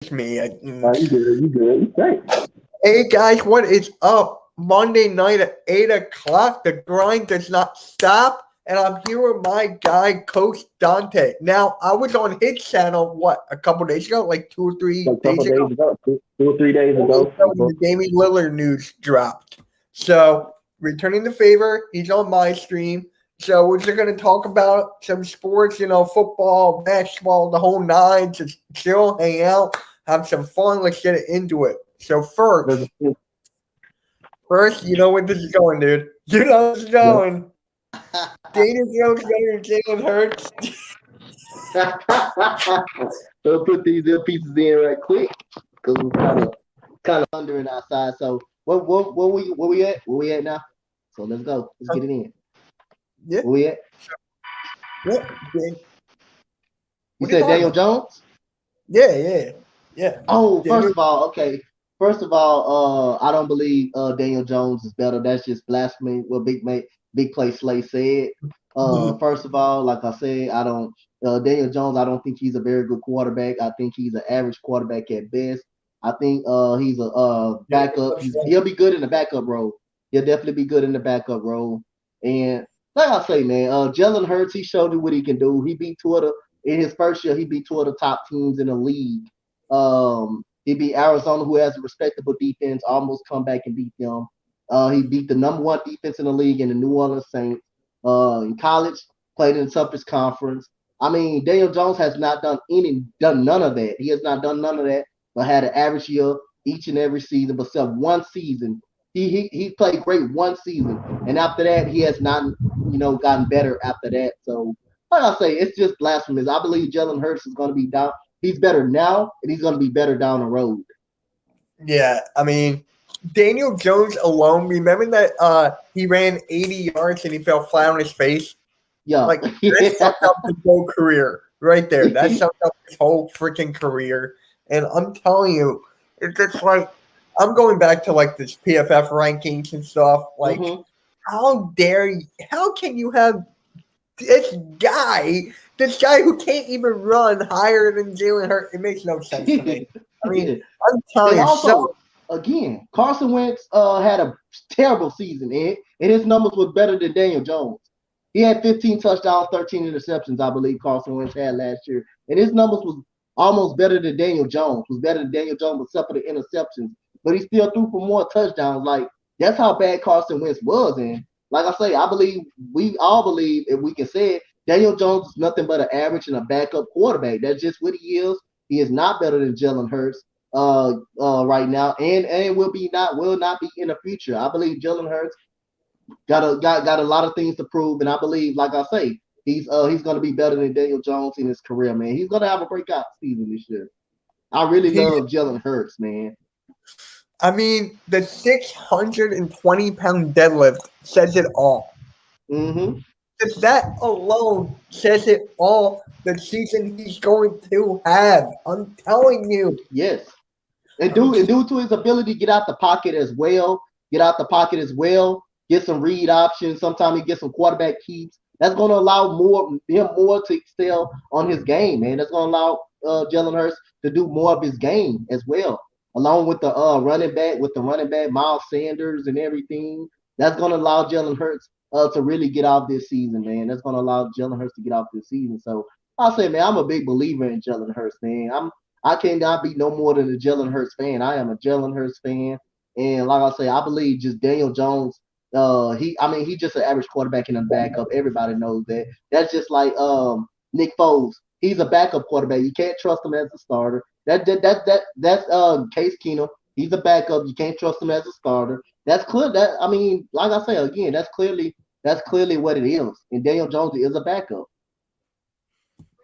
me. You good? You good? You great? Hey guys, what is up? Monday night at 8 o'clock. The grind does not stop, and I'm here with my guy, Coach Donte. Now, I was on his channel, what, a couple days ago, like 2 or 3 A couple days ago. days ago, two or 3 days ago. When the Damian Lillard news dropped. So, returning the favor, he's on my stream. So, we're just going to talk about some sports, football, basketball, the whole nine. Just chill, hang out, have some fun. Let's get into it. So, first, you know where this is going, dude. You know where this is going. Daniel Jones better than Jalen Hurts. So put these little pieces in right quick because we're kind of thundering outside. So where we at? Where we at now? So let's go. Let's get it in. Yeah. Where we at? Yeah. You said Daniel Jones? Yeah. Oh, Daniel. first of all, okay. First of all, I don't believe Daniel Jones is better. That's just blasphemy. What Big Play Slay said. First of all, like I said, I don't Daniel Jones. I don't think he's a very good quarterback. I think he's an average quarterback at best. I think he's a backup. He'll be good in the backup role. He'll definitely be good in the backup role. And like I say, man, Jalen Hurts, he showed you what he can do. He beat two of the in his first year. He beat two of the top teams in the league. He beat Arizona, who has a respectable defense, almost come back and beat them. He beat the number one defense in the league in the New Orleans Saints. In college, played in the toughest conference. I mean, Daniel Jones has not done none of that. He has not done none of that, but had an average year each and every season, but except one season. He played great one season, and after that, he has not, gotten better after that. So, like I say, it's just blasphemous. I believe Jalen Hurts is going to be down. He's better now, and he's going to be better down the road. Yeah, I mean, Daniel Jones alone. Remember that he ran 80 yards and he fell flat on his face. Yeah, like that summed up his whole career right there. That summed up his whole freaking career. And I'm telling you, it's just like I'm going back to like this PFF rankings and stuff. Like, how can you have this guy who can't even run higher than Jalen Hurts? It makes no sense to me. I mean, I'm telling you. Also, again, Carson Wentz had a terrible season, and his numbers were better than Daniel Jones. He had 15 touchdowns, 13 interceptions, I believe Carson Wentz had last year. And his numbers was almost better than Daniel Jones. Was better than Daniel Jones except for the interceptions. But he still threw for more touchdowns. Like, that's how bad Carson Wentz was. And like I say, we all believe, if we can say it, Daniel Jones is nothing but an average and a backup quarterback. That's just what he is. He is not better than Jalen Hurts right now, and will not be in the future. I believe Jalen Hurts got a lot of things to prove, and I believe, like I say, he's going to be better than Daniel Jones in his career, man. He's going to have a breakout season this year. I really love Jalen Hurts, man. I mean, the 620-pound deadlift says it all. That alone says it all. The season he's going to have, I'm telling you. Yes, and due to his ability to get out the pocket as well, get some read options. Sometimes he gets some quarterback keeps. That's going to allow him more to excel on his game, man. That's going to allow Jalen Hurts to do more of his game as well, along with the running back, Miles Sanders and everything. That's going to allow Jalen Hurts to really get off this season, man. That's going to allow Jalen Hurts to get off this season. So I'll say, man, I'm a big believer in Jalen Hurts, man. I cannot be no more than a Jalen Hurts fan. I am a Jalen Hurts fan, and like I say, I believe just Daniel Jones. He's just an average quarterback in the backup. Everybody knows that. That's just like Nick Foles. He's a backup quarterback. You can't trust him as a starter. That's Case Keenum. He's a backup. You can't trust him as a starter. That's clear. Like I say again, that's clearly what it is. And Daniel Jones is a backup.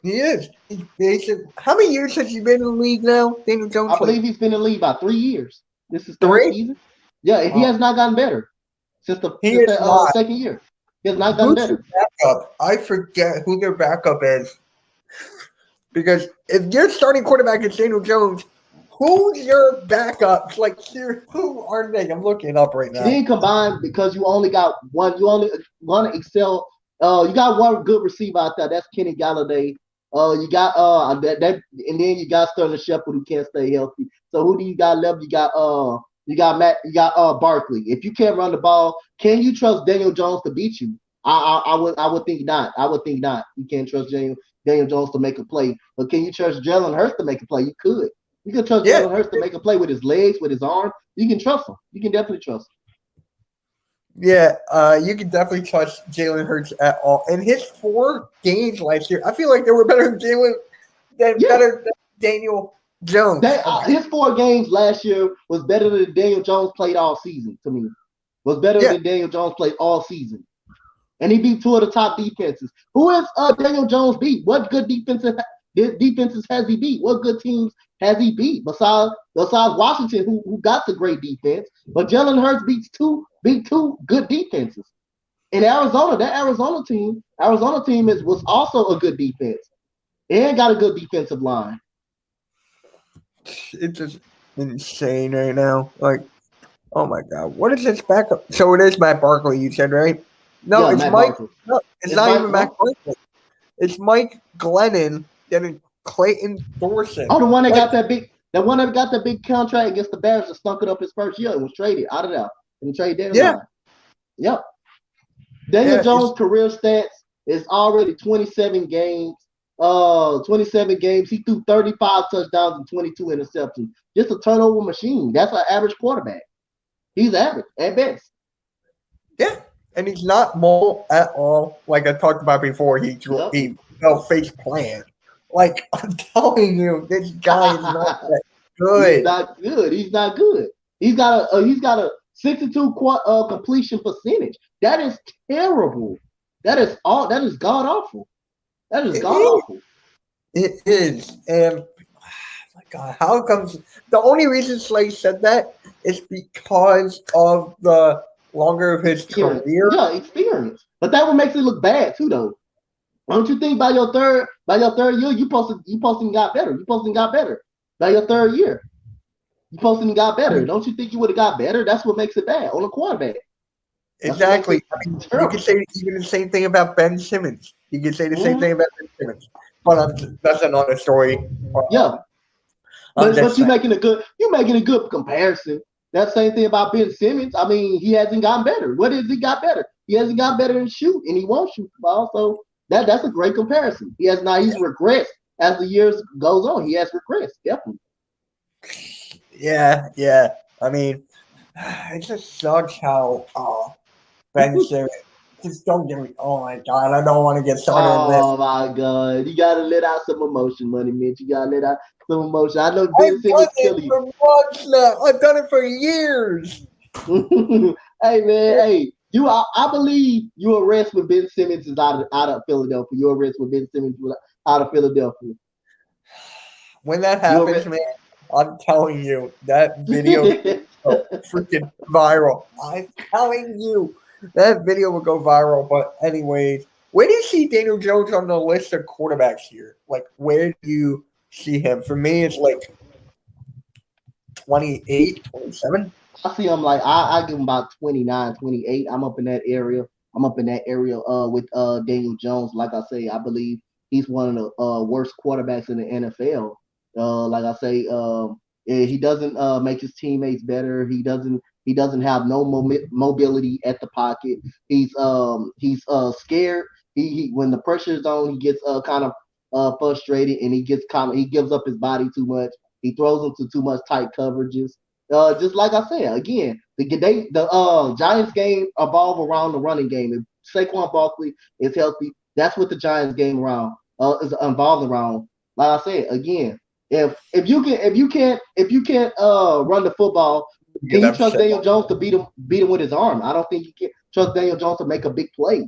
He is. How many years has he been in the league now, Daniel Jones? I believe he's been in the league about 3 years. This is third season. Yeah, and he has not gotten better since the second year. He has not gotten better. Backup? I forget who their backup is. Because if your starting quarterback is Daniel Jones, who's your backup? Like, who are they? I'm looking up right now. Then combined, because you only got one. You only want to excel. You got one good receiver out there. That's Kenny Galladay. You got and then you got Sterling Shepard who can't stay healthy. So who do you got left? You got Barkley. If you can't run the ball, can you trust Daniel Jones to beat you? I would think not. I would think not. You can't trust Daniel Jones to make a play. But can you trust Jalen Hurts to make a play? You could. You can trust Yeah, Jalen Hurts to make a play with his legs, with his arm. You can trust him. You can definitely trust yeah. You can definitely trust Jalen Hurts at all. And his 4 games last year, I feel like they were better than him. Yeah. better than Daniel Jones. His 4 games last year was better than Daniel Jones played all season to me. Was better Yeah, than Daniel Jones played all season. And he beat 2 of the top defenses. Who has Daniel Jones beat? What good defenses has he beat? What good teams has he beat? Besides Washington, who got the great defense, but Jalen Hurts beat two good defenses. In Arizona, that Arizona team was also a good defense and got a good defensive line. it's just insane right now. Like, oh my god, what is this backup? So it is Matt Barkley, you said, right? No, Yeah, it's Matt Mike. Barkley. No, it's It's not Mike. even Matt No? Barkley. It's Mike Glennon getting Clayton Thorson. Oh, the one that Like, got that big contract against the Bears that stunk it up his first year and was traded out of there in the trade yeah, deadline. Yep. Daniel yeah, it's Jones' career stats is already 27 games. 27 games. He threw 35 touchdowns and 22 interceptions. Just a turnover machine. That's an average quarterback. He's average at best. yeah, and he's not mobile at all. Like I talked about before, Yep. he fell face plant. Like I'm telling you, this guy is not that He's good. not good. He's not good. He's got a 62 completion percentage. That is terrible. That is god awful. That is It god is. awful. It is, and my God, how comes the only reason Slay said that is because of the longer of his Experience. career. Yeah, experience. But that what makes it look bad too though. Don't you think by your third year you posted and got better. You posted and got better. By your third year. You posted and got I better. mean, Don't you think you would have got better? That's what makes it bad on a quarterback. That's what makes exactly. it I mean, you could terrible. say even the same thing about Ben Simmons. You could say the same thing Mm-hmm. about Ben Simmons. But that's another story. Yeah. I'm But just you saying. making a good comparison. That same thing about Ben Simmons. I mean, he hasn't gotten better. What has he got better? He hasn't got better in shoot, and he won't shoot the ball. So that's a great comparison. He's regressed as the years goes on. He has regressed, definitely. Yeah, yeah. I mean, it just sucks how Ben Simmons. Just don't get me. Oh my God, I don't want to get started on this. Oh my God. You gotta let out some emotion, Money Mitch. You gotta let out some emotion. I know Ben I've done Simmons it kill you. for months now. I've done it for years. Hey man, hey, I believe you arrest when Ben Simmons is out of Philadelphia. You arrest when Ben Simmons is out of Philadelphia. When that You happens, arrest. man, I'm telling you, that video go freaking viral. I'm telling you, that video will go viral. But anyways, where do you see Daniel Jones on the list of quarterbacks here? Like, where do you see him? For me, it's like 28, 27. I see him like I give him about 29, 28. I'm up in that area. I'm up in that area with Daniel Jones. Like I say, I believe he's one of the worst quarterbacks in the NFL. Like I say, he doesn't make his teammates better. He doesn't have no mobility at the pocket. He's scared. He when the pressure is on, he gets kind of frustrated and he gives up his body too much. He throws into too much tight coverages. Just like I said, again, the Giants game evolve around the running game. If Saquon Barkley is healthy, that's what the Giants game is involved around. Like I said, again, if you can't run the football, Get can you that trust shit. Daniel Jones to beat him with his arm? I don't think you can trust Daniel Jones to make a big play.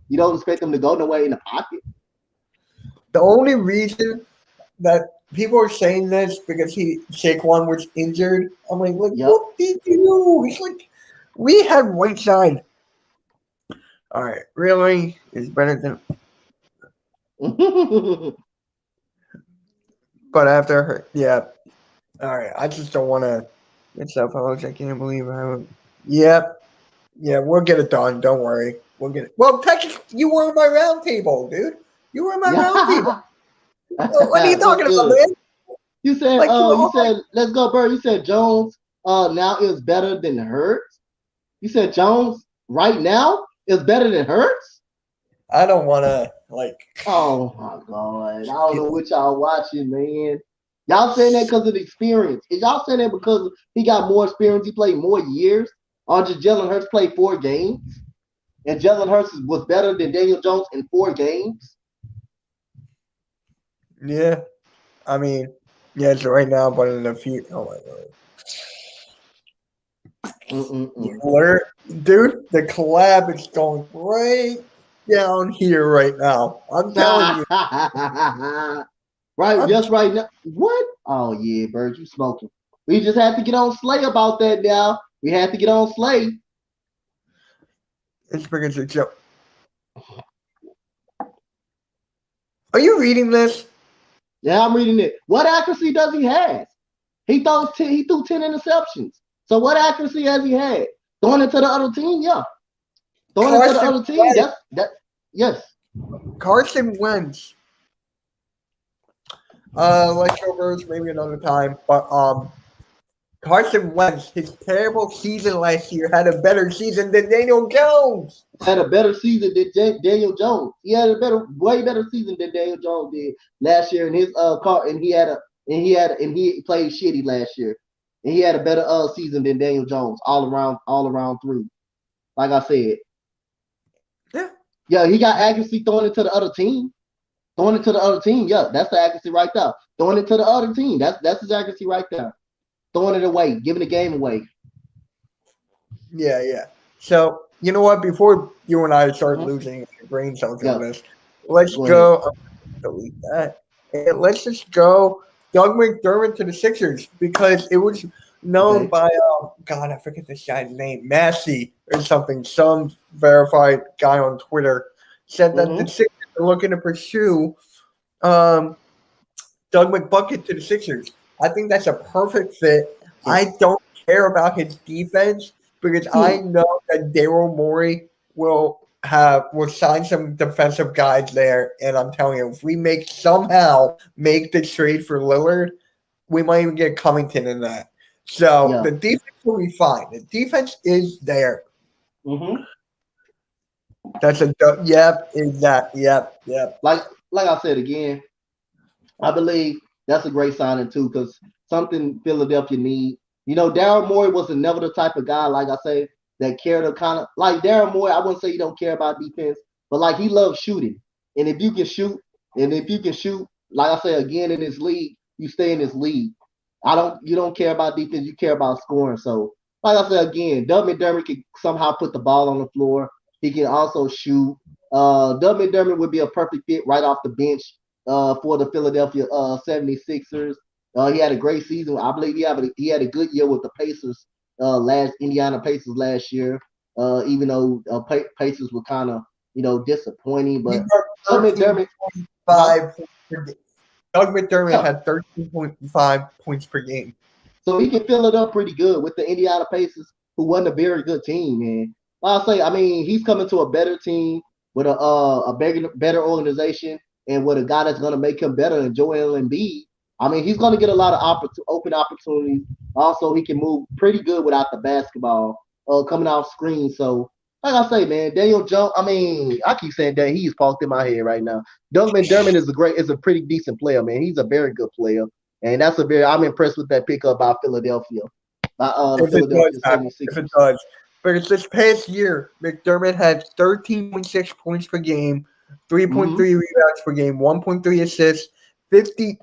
You don't expect him to go nowhere in the pocket. The only reason that people are saying this because Saquon was injured. I'm like, Yep. what did you do? He's like, we had Whiteside. All right, really is better than. But after her, yeah. All right, I just don't want to get self host. I can't believe I haven't. Yep, yeah, we'll get it done. Don't worry, we'll get it. Well, Texas, you were on my round table, dude. You were my mouthpiece. What are you What's talking about, good? man? Like You said, let's go, Bird. You said Jones now is better than Hurts. You said Jones right now is better than Hurts. I don't want to like. Oh my god, I don't know what y'all watching, man. Y'all saying that because of the experience. Is y'all saying that because he got more experience, he played more years, or just Jalen Hurts played 4 games, and Jalen Hurts was better than Daniel Jones in 4 games? Yeah, I mean, yes, right now, but in the future, oh my god. Mm-mm-mm. Learn, dude, the collab is going right down here right now. I'm telling you. Right, I'm just right now. What? Oh yeah, Bird, you smoking. We just had to get on Slay about that now. We had to get on Slay. it's because it's a. Are you reading this? Yeah, I'm reading it. What accuracy does he have? He threw 10 interceptions. So what accuracy has he had? Throwing it to the other team, yeah. Throwing it to the Carson other team, Wentz. that yes. Carson Wentz. Let's go over this maybe another time. But Carson Wentz, his terrible season last year, had a better season than Daniel Jones. Had a better season than Daniel Jones. He had a way better season than Daniel Jones did last year in his car, and he played shitty last year, and he had a better season than Daniel Jones all around through. Like I said, Yeah. yeah, he got accuracy throwing it to the other team. Throwing it to the other team, yeah, that's the accuracy right there. Throwing it to the other team, that's his accuracy right there. Throwing it away, giving the game away. Yeah, yeah. So you know what? Before you and I start Mm-hmm. losing brain cells on Yeah, this, let's go ahead. go. Delete that. And let's just go Doug McDermott to the Sixers because it was known Okay. by God, I forget this guy's name, Massey or something. Some verified guy on Twitter said that the Mm-hmm. Sixers are looking to pursue um, Doug McBucket to the Sixers. I think that's a perfect fit. I Yes. don't care about his defense because I Hmm. know that Daryl Morey will sign some defensive guys there, and I'm telling you, if we make the trade for Lillard, we might even get Covington in that. So Yeah. the defense will be fine. The defense is there. Mm-hmm. That's yep, exactly, yep. Like like I said again, I believe that's a great signing too, because something Philadelphia need. You know, Daryl Morey was never the type of guy, like I say, that cared to kind of like Daryl Morey. I wouldn't say he don't care about defense, but like he loves shooting. And if you can shoot, like I say again in this league, you stay in this league. I don't you don't care about defense, you care about scoring. So like I said again, Doug McDermott can somehow put the ball on the floor. He can also shoot. Doug McDermott would be a perfect fit right off the bench for the Philadelphia 76ers. He had a great season. I believe he had a good year with the Pacers last Indiana Pacers last year. Even though Pacers were kind of disappointing, He but got Doug McDermott, huh? 13.5 points per game. Doug McDermott Yeah. had 13.5 points per game. So he can fill it up pretty good with the Indiana Pacers, who wasn't a very good team, man. I'll say, I mean, he's coming to a better team with a better organization and with a guy that's going to make him better than Joel Embiid. I mean, he's going to get a lot of open opportunities. Also, he can move pretty good without the basketball coming off screen. So, like I say, man, Daniel Jones. I mean, I keep saying that he's parked in my head right now. Doug McDermott is a pretty decent player, man. He's a very good player. And I'm impressed with that pickup by Philadelphia, by the If it does Philadelphia happen, if it 76ers. does. Because this past year, McDermott had 13.6 points per game, Mm-hmm. 3.3 rebounds per game, 1.3 assists, 52%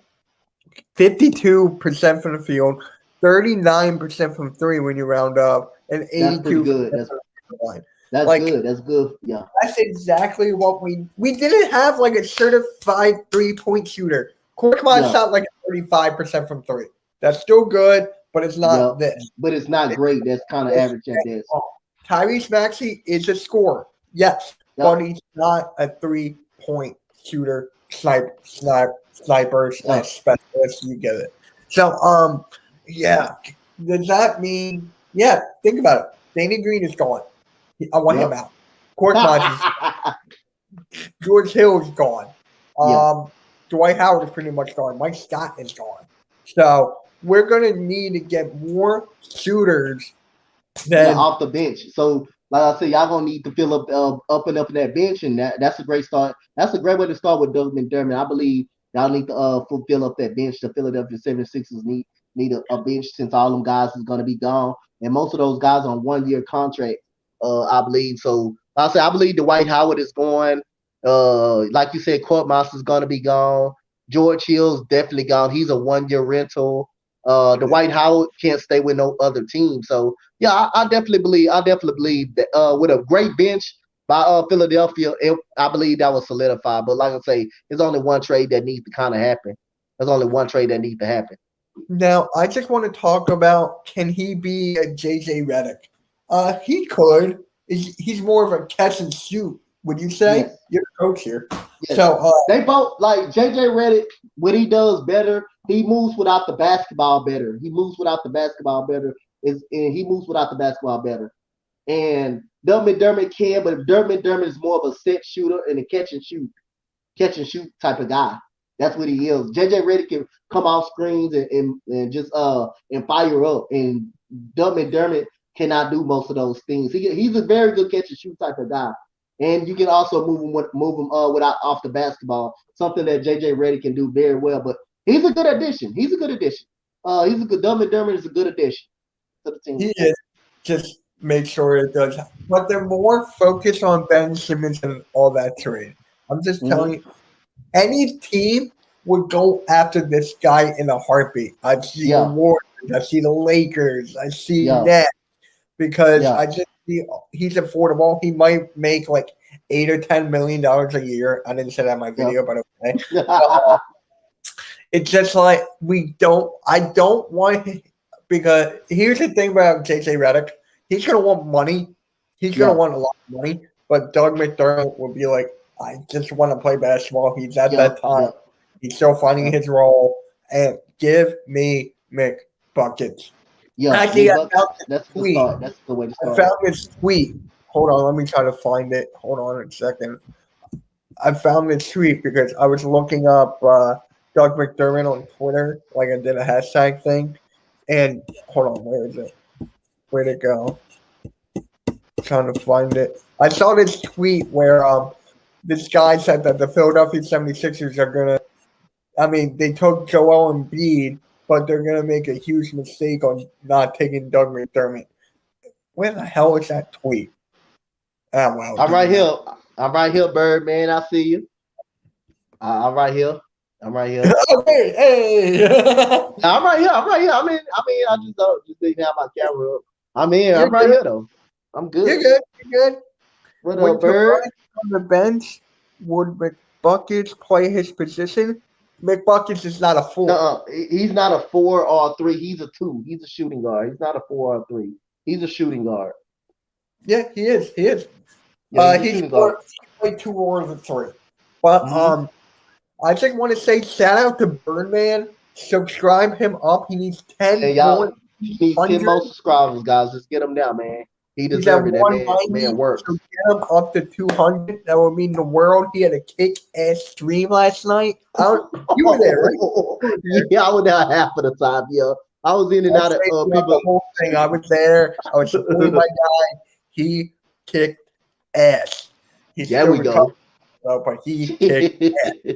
from the field, 39% from three when you round up, and That's pretty 82% good. from the line. That's Like, good. That's good. Yeah. that's exactly what we didn't have like a certified 3-point shooter. Korkmaz Yeah. shot like 35% from three. That's still good, but it's Yeah. not this. But it's not great. That's kind of average at this. Tyrese Maxey is a scorer, yes, Yep. but he's not a 3-point shooter, sniper Yeah. slash specialist. You get it. So, yeah. Does that mean? Yeah, think about it. Danny Green is gone. I want him Yep. out. Court Mines is George Hill is gone. Yeah. Dwight Howard is pretty much gone. Mike Scott is gone. So we're gonna need to get more shooters Yeah, than off the bench. So, like I said, y'all gonna need to fill up in that bench, and that's a great start. That's a great way to start with Doug McDermott. I believe y'all need to fill up that bench. The Philadelphia 76ers need a bench since all them guys is gonna be gone, and most of those guys on 1 year contract. I believe so. I say I believe Dwight Howard is going. Like you said, Court Master's gonna be gone. George Hill's definitely gone. He's a 1 year rental. The White Howard can't stay with no other team. So yeah, I definitely believe that with a great bench by Philadelphia, I believe that was solidified. But like I say, there's only one trade that needs to kind of happen. There's only one trade that needs to happen. now. I just want to talk about, can he be a JJ Redick? He could. He's more of a catch and shoot. Would you say? Yes, You're the coach here. yes. So They both like JJ Redick. What he does better, he moves without the basketball better. He moves without the basketball better. And he moves without the basketball better. And Doug McDermott can, but Doug McDermott is more of a set shooter and a catch and shoot type of guy. That's what he is. JJ Redick can come off screens and just and fire up. And Doug McDermott cannot do most of those things. He's a very good catch and shoot type of guy. And you can also move him without off the basketball, something that JJ Redick can do very well. But he's a good addition. He's a good addition. He's a good Doug McDermott is a good addition to the team. he is. Just make sure it does. But they're more focused on Ben Simmons and all that trade. I'm just Mm-hmm. telling you, any team would go after this guy in a heartbeat. I see the Yeah, Warriors, I see the Lakers, I see yeah, Nets, because yeah, I just see he's affordable. He might make like $8 or $10 million a year. I didn't say that in my yeah. video, but okay. Uh, it's just like we don't. I don't want, because here's the thing about JJ Redick. He's gonna want money. He's gonna Yeah, want a lot of money. But Doug McDermott will be like, I just want to play basketball. He's at yeah, that time. yeah, He's still finding yeah, his role. And give me McBuckets. yeah. Actually, I McBuckets. found this That's the tweet. start. That's the way to I start. found this tweet. Hold on, let me try to find it. Hold on a second. I found this tweet because I was looking up Doug McDermott on Twitter, like I did a hashtag thing. And hold on, where is it? Where'd it go? Trying to find it. I saw this tweet where this guy said that the Philadelphia 76ers are gonna. I mean, they took Joel Embiid, but they're gonna make a huge mistake on not taking Doug McDermott. Where the hell is that tweet? Ah, well, it I'm doesn't right matter. here. I'm right here, Birdman. I see you. I'm right here. I'm right here. Okay, hey, I'm right here. I'm right here. I just didn't have my camera up. I'm in. you're I'm right good. here though. I'm You're good. good. You're good. What With up, Bird? Tobias on the bench, would McBuckets play his position? McBuckets is not a four. He's not a 4 or 3. He's a 2. He's a shooting guard. He's not a 4 or 3. He's a shooting guard. Yeah, he is. He is. Yeah, he's a He's shooting guard. he played 2 or 3. But Mm-hmm. I just want to say shout out to Birdman. Subscribe him up. He needs And 10 more. y'all need 10 more subscribers, guys. Let's get him down, man. He He's at deserves it. That man 190. So works. get him up to 200. That would mean the world. He had a kick ass stream last night. You were there, right? You were there. Yeah, I was there half of the time. Yeah, I was in and I'll out say of throughout the people. whole thing. I was there. I was supporting my guy. He kicked ass. He's There still we recovering, go. but he kicked ass.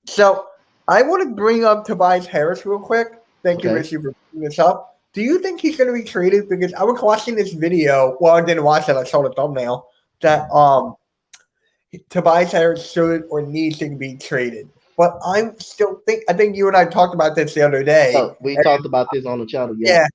So I want to bring up Tobias Harris real quick. Thank you, Okay. Richie, for bringing this up. Do you think he's going to be traded? Because I was watching this video. Well, I didn't watch it. I saw the thumbnail that Tobias Harris should or needs to be traded. But I think you and I talked about this the other day. So we And, talked about this on the channel. Yeah. yeah,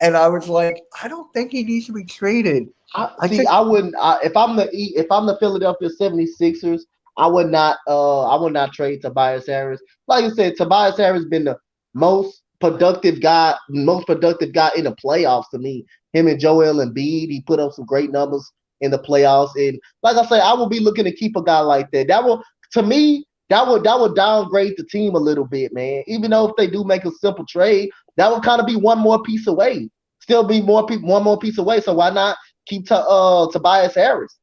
and I was like, I don't think he needs to be traded. I think I wouldn't. If I'm the Philadelphia 76ers, I would not trade Tobias Harris. Like you said, Tobias Harris been the most productive guy in the playoffs to me. Him and Joel Embiid, he put up some great numbers in the playoffs. And like I said, I will be looking to keep a guy like that. That will, to me, that would downgrade the team a little bit, man. Even though if they do make a simple trade, that would kind of be one more piece away. Still be one more piece away. So why not keep Tobias Harris?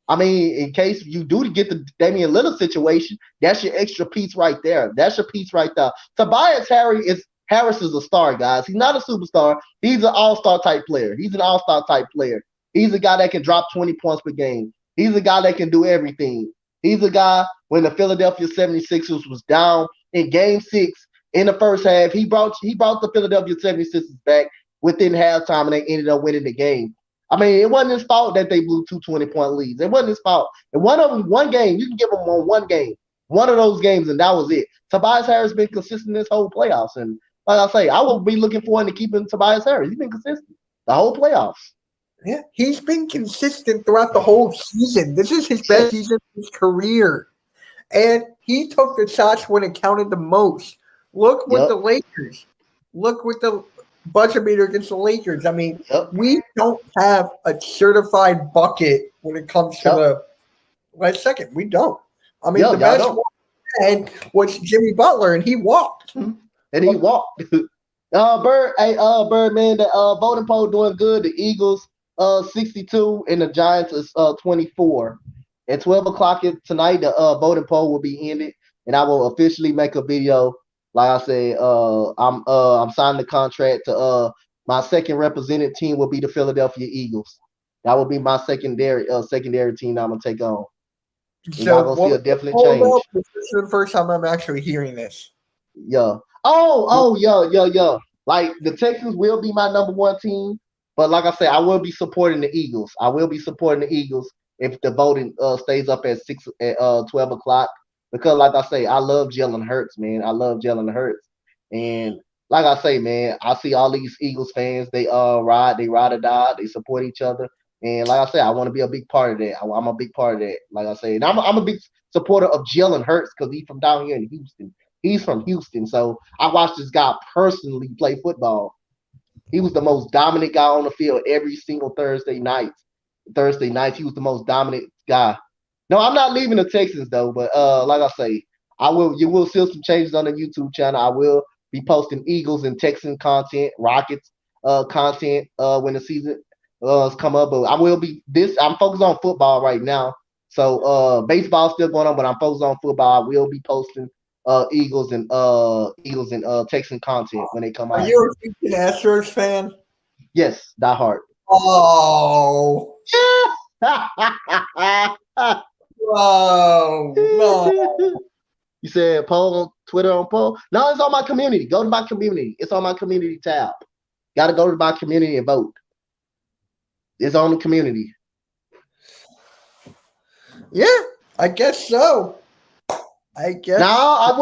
I mean, in case you do to get the Damian Lillard situation, that's your extra piece right there. That's your piece right there. Tobias Harris is a star, guys. He's not a superstar. He's an all-star type player. He's an all-star type player. He's a guy that can drop 20 points per game. He's a guy that can do everything. He's a guy when the Philadelphia 76ers was down in game 6 in the first half, he brought the Philadelphia 76ers back within halftime and they ended up winning the game. I mean, it wasn't his fault that they blew two 20-point leads. It wasn't his fault. And one of them, one game, you can give him on one game, one of those games, and that was it. Tobias Harris been consistent this whole playoffs. And like I say, I will be looking forward to keeping Tobias Harris. He's been consistent the whole playoffs. Yeah, he's been consistent throughout the whole season. This is his best season of his career. And he took the shots when it counted the most. Look with the Lakers. Look with the buzzer beater against the Lakers. I mean, we don't have a certified bucket when it comes to the last second. We don't. I mean, the best one had was Jimmy Butler, and he walked. And he walked. Birdman, the voting poll doing good. The Eagles 62 and the Giants is 24. At 12 o'clock tonight, the voting poll will be ended, and I will officially make a video. Like I said, I'm signing the contract to my second represented team will be the Philadelphia Eagles. That will be my secondary team that I'm gonna take on. You're not gonna see a definite change. This is the first time I'm actually hearing this. Yeah. Yeah. Like the Texans will be my number one team, but like I said, I will be supporting the Eagles. I will be supporting the Eagles if the voting stays up at 12 o'clock. Because like I say, I love Jalen Hurts, man. I love Jalen Hurts. And like I say, man, I see all these Eagles fans, they ride or die, they support each other. And like I say, I want to be a big part of that. I'm a big part of that. Like I say, and I'm a big supporter of Jalen Hurts because he's from down here in Houston. He's from Houston. So I watched this guy personally play football. He was the most dominant guy on the field every single Thursday night. He was the most dominant guy. No, I'm not leaving the Texans though, but like I say, you will see some changes on the YouTube channel. I will be posting Eagles and Texan content, Rockets content when the season come up. But I'm focused on football right now. So baseball's still going on, but I'm focused on football. I will be posting Eagles and Texan content when they come out. Are you a Houston Astros fan? Yes, die hard. Oh. Whoa. No. You said poll on Twitter on poll? No, it's on my community. Go to my community. It's on my community tab. Got to go to my community and vote. It's on the community. Yeah, I guess so. I guess. No, I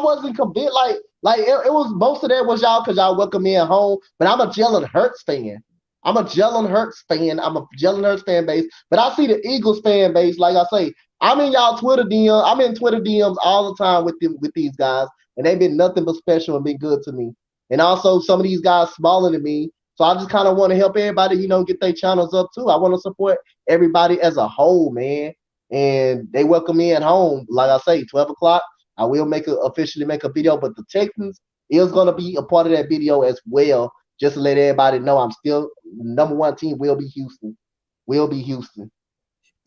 wasn't convinced. Like it was most of that was y'all because y'all welcome me at home. But I'm a Jalen Hurts fan. I'm a Jalen Hurts fan base. But I see the Eagles fan base. Like I say, I'm in y'all Twitter DM. I'm in Twitter DMs all the time with these guys, and they've been nothing but special and been good to me. And also some of these guys smaller than me. So I just kind of want to help everybody, get their channels up too. I want to support everybody as a whole, man. And they welcome me at home. Like I say, 12 o'clock, I will officially make a video. But the Texans is going to be a part of that video as well. Just to let everybody know I'm still number one team will be Houston.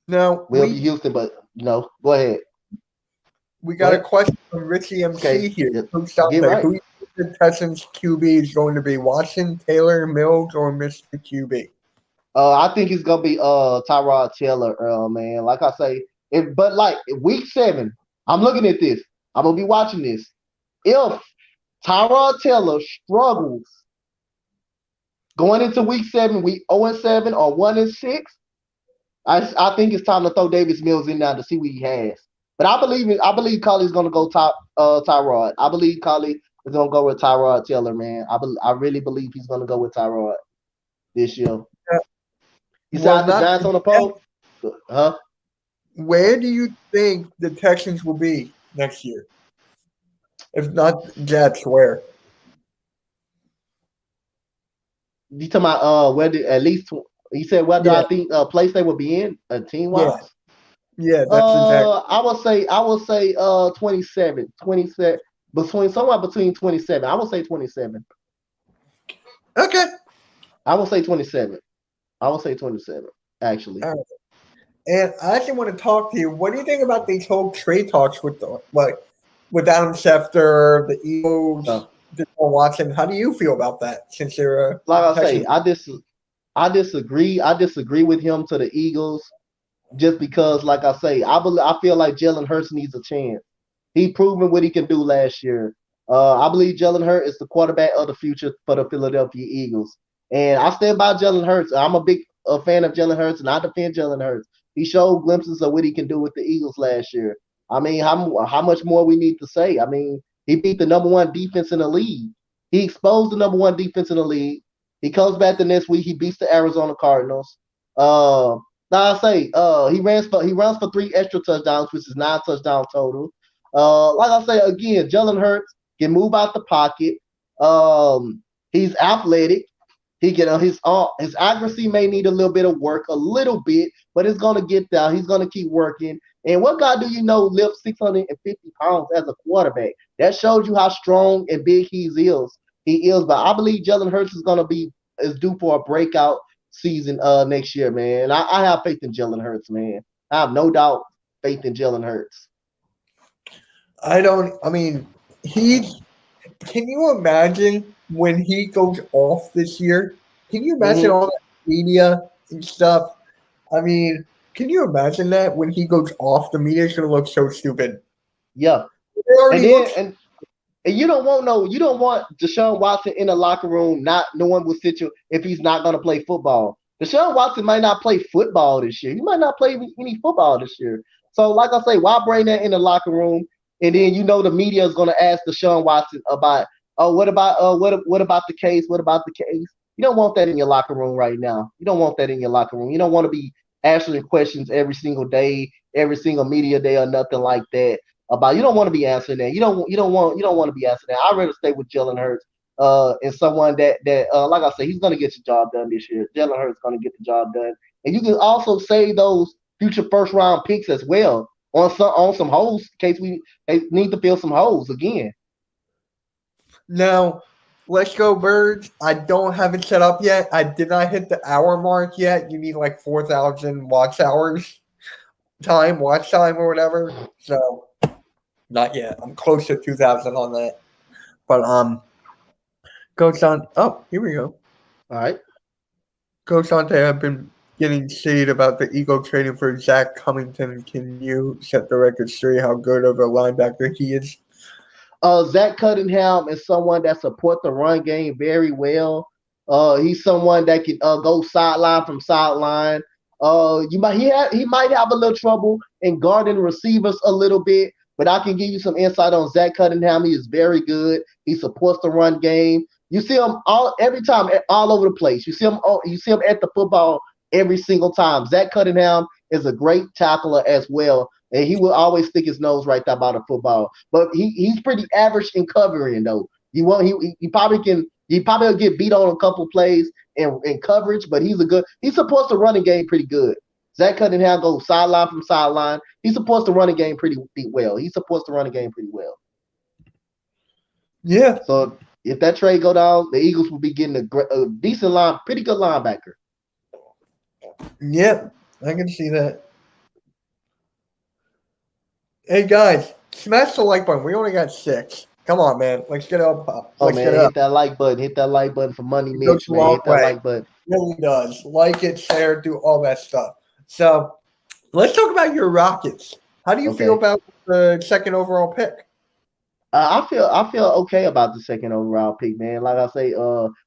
No. Be Houston, but go ahead. We got a question from Richie MC here. Who the Texans QB is going to be? Watson, Taylor, Mills, or Mr. QB? I think it's gonna be Tyrod Taylor, man. Like I say, but week 7, I'm looking at this. I'm gonna be watching this. If Tyrod Taylor struggles going into week 7, week 0-7 or 1-6, I think it's time to throw Davis Mills in now to see what he has. But I believe Colley's gonna go Tyrod. I believe Colley is gonna go with Tyrod Taylor, man. I really believe he's gonna go with Tyrod this year. You said the Giants on the poll? Huh? Where do you think the Texans will be next year? If not Jets, where? You talking about where at least you said what do I think place they will be in team wise? Yeah, that's exactly. I would say 27 somewhere between 27. I would say 27. Okay. I would say 27. Actually. Right. And I actually want to talk to you. What do you think about these whole trade talks with with Adam Schefter, the Eagles, So, Deshaun Watson? How do you feel about that? Since you're a like I Texans. say, I disagree. I disagree with him to the Eagles just because, like I say, I feel like Jalen Hurts needs a chance. He proven what he can do last year. I believe Jalen Hurts is the quarterback of the future for the Philadelphia Eagles, and I stand by Jalen Hurts. I'm a big fan of Jalen Hurts, and I defend Jalen Hurts. He showed glimpses of what he can do with the Eagles last year. I mean, how much more we need to say? I mean, he beat the number one defense in the league. He exposed the number one defense in the league. He comes back the next week. He beats the Arizona Cardinals. Uh, now I say, he runs for 3 extra touchdowns, which is 9 touchdowns total. Like I say again, Jalen Hurts can move out the pocket. He's athletic. He can his accuracy may need a little bit of work, a little bit, but it's gonna get there. He's gonna keep working. And what guy do you know lifts 650 pounds as a quarterback? That shows you how strong and big he is. He is, but I believe Jalen Hurts is due for a breakout season next year, man. I have faith in Jalen Hurts, man. I have no doubt faith in Jalen Hurts. I don't. I mean, he's. Can you imagine when he goes off this year? Can you imagine Mm-hmm. all that media and stuff? I mean, can you imagine that when he goes off, the media is going to look so stupid. Yeah. It And already then looks. and you don't want Deshaun Watson in the locker room not knowing what situ if he's not going to play football. Deshaun Watson might not play football this year. He might not play any football this year. So, like I say, why bring that in the locker room? And then you know the media is going to ask Deshaun Watson about, oh, what about the case? What about the case? You don't want that in your locker room right now. You don't want that in your locker room. You don't want to be answering questions every single day, every single media day, or nothing like that about you don't want to be answering that. You don't want to be answering that. I'd rather stay with Jalen Hurts and someone that like I said, he's gonna get the job done this year. Jalen Hurts gonna get the job done. And you can also save those future first round picks as well on some holes in case we need to fill some holes again. Now, let's go, birds. I don't have it set up yet. I did not hit the hour mark yet. You need like 4,000 watch time or whatever. So, not yet. I'm close to 2,000 on that. But, Coach on. Oh, here we go. All right. Coach Donte, have been getting shade about the Eagle trading for Zach Cummington. Can you set the record straight how good of a linebacker he is? Zach Cunningham is someone that supports the run game very well. He's someone that can go sideline from sideline. He might have a little trouble in guarding receivers a little bit, but I can give you some insight on Zach Cunningham. He is very good. He supports the run game. You see him every time all over the place. You see him at the football every single time. Zach Cunningham is a great tackler as well, and he will always stick his nose right there by the football. But he's pretty average in covering though. He probably will get beat on a couple plays in coverage, but he supports the running game pretty good. Zach Cunningham goes sideline from sideline. He supports the running game pretty well. He supports the running game pretty well. Yeah, So if that trade go down, the Eagles will be getting a decent pretty good linebacker. yeah, I can see that. Hey guys, smash the like button. We only got 6. Come on, man. Let's get up. Oh Let's get man, up. hit that like button. Hit that like button for Money It goes Mitch, a man. long Hit that way. like button. It really does. Like it, share, do all that stuff. So let's talk about your Rockets. How do you feel Okay. about the second overall pick? I feel okay about the second overall pick, man. Like I say,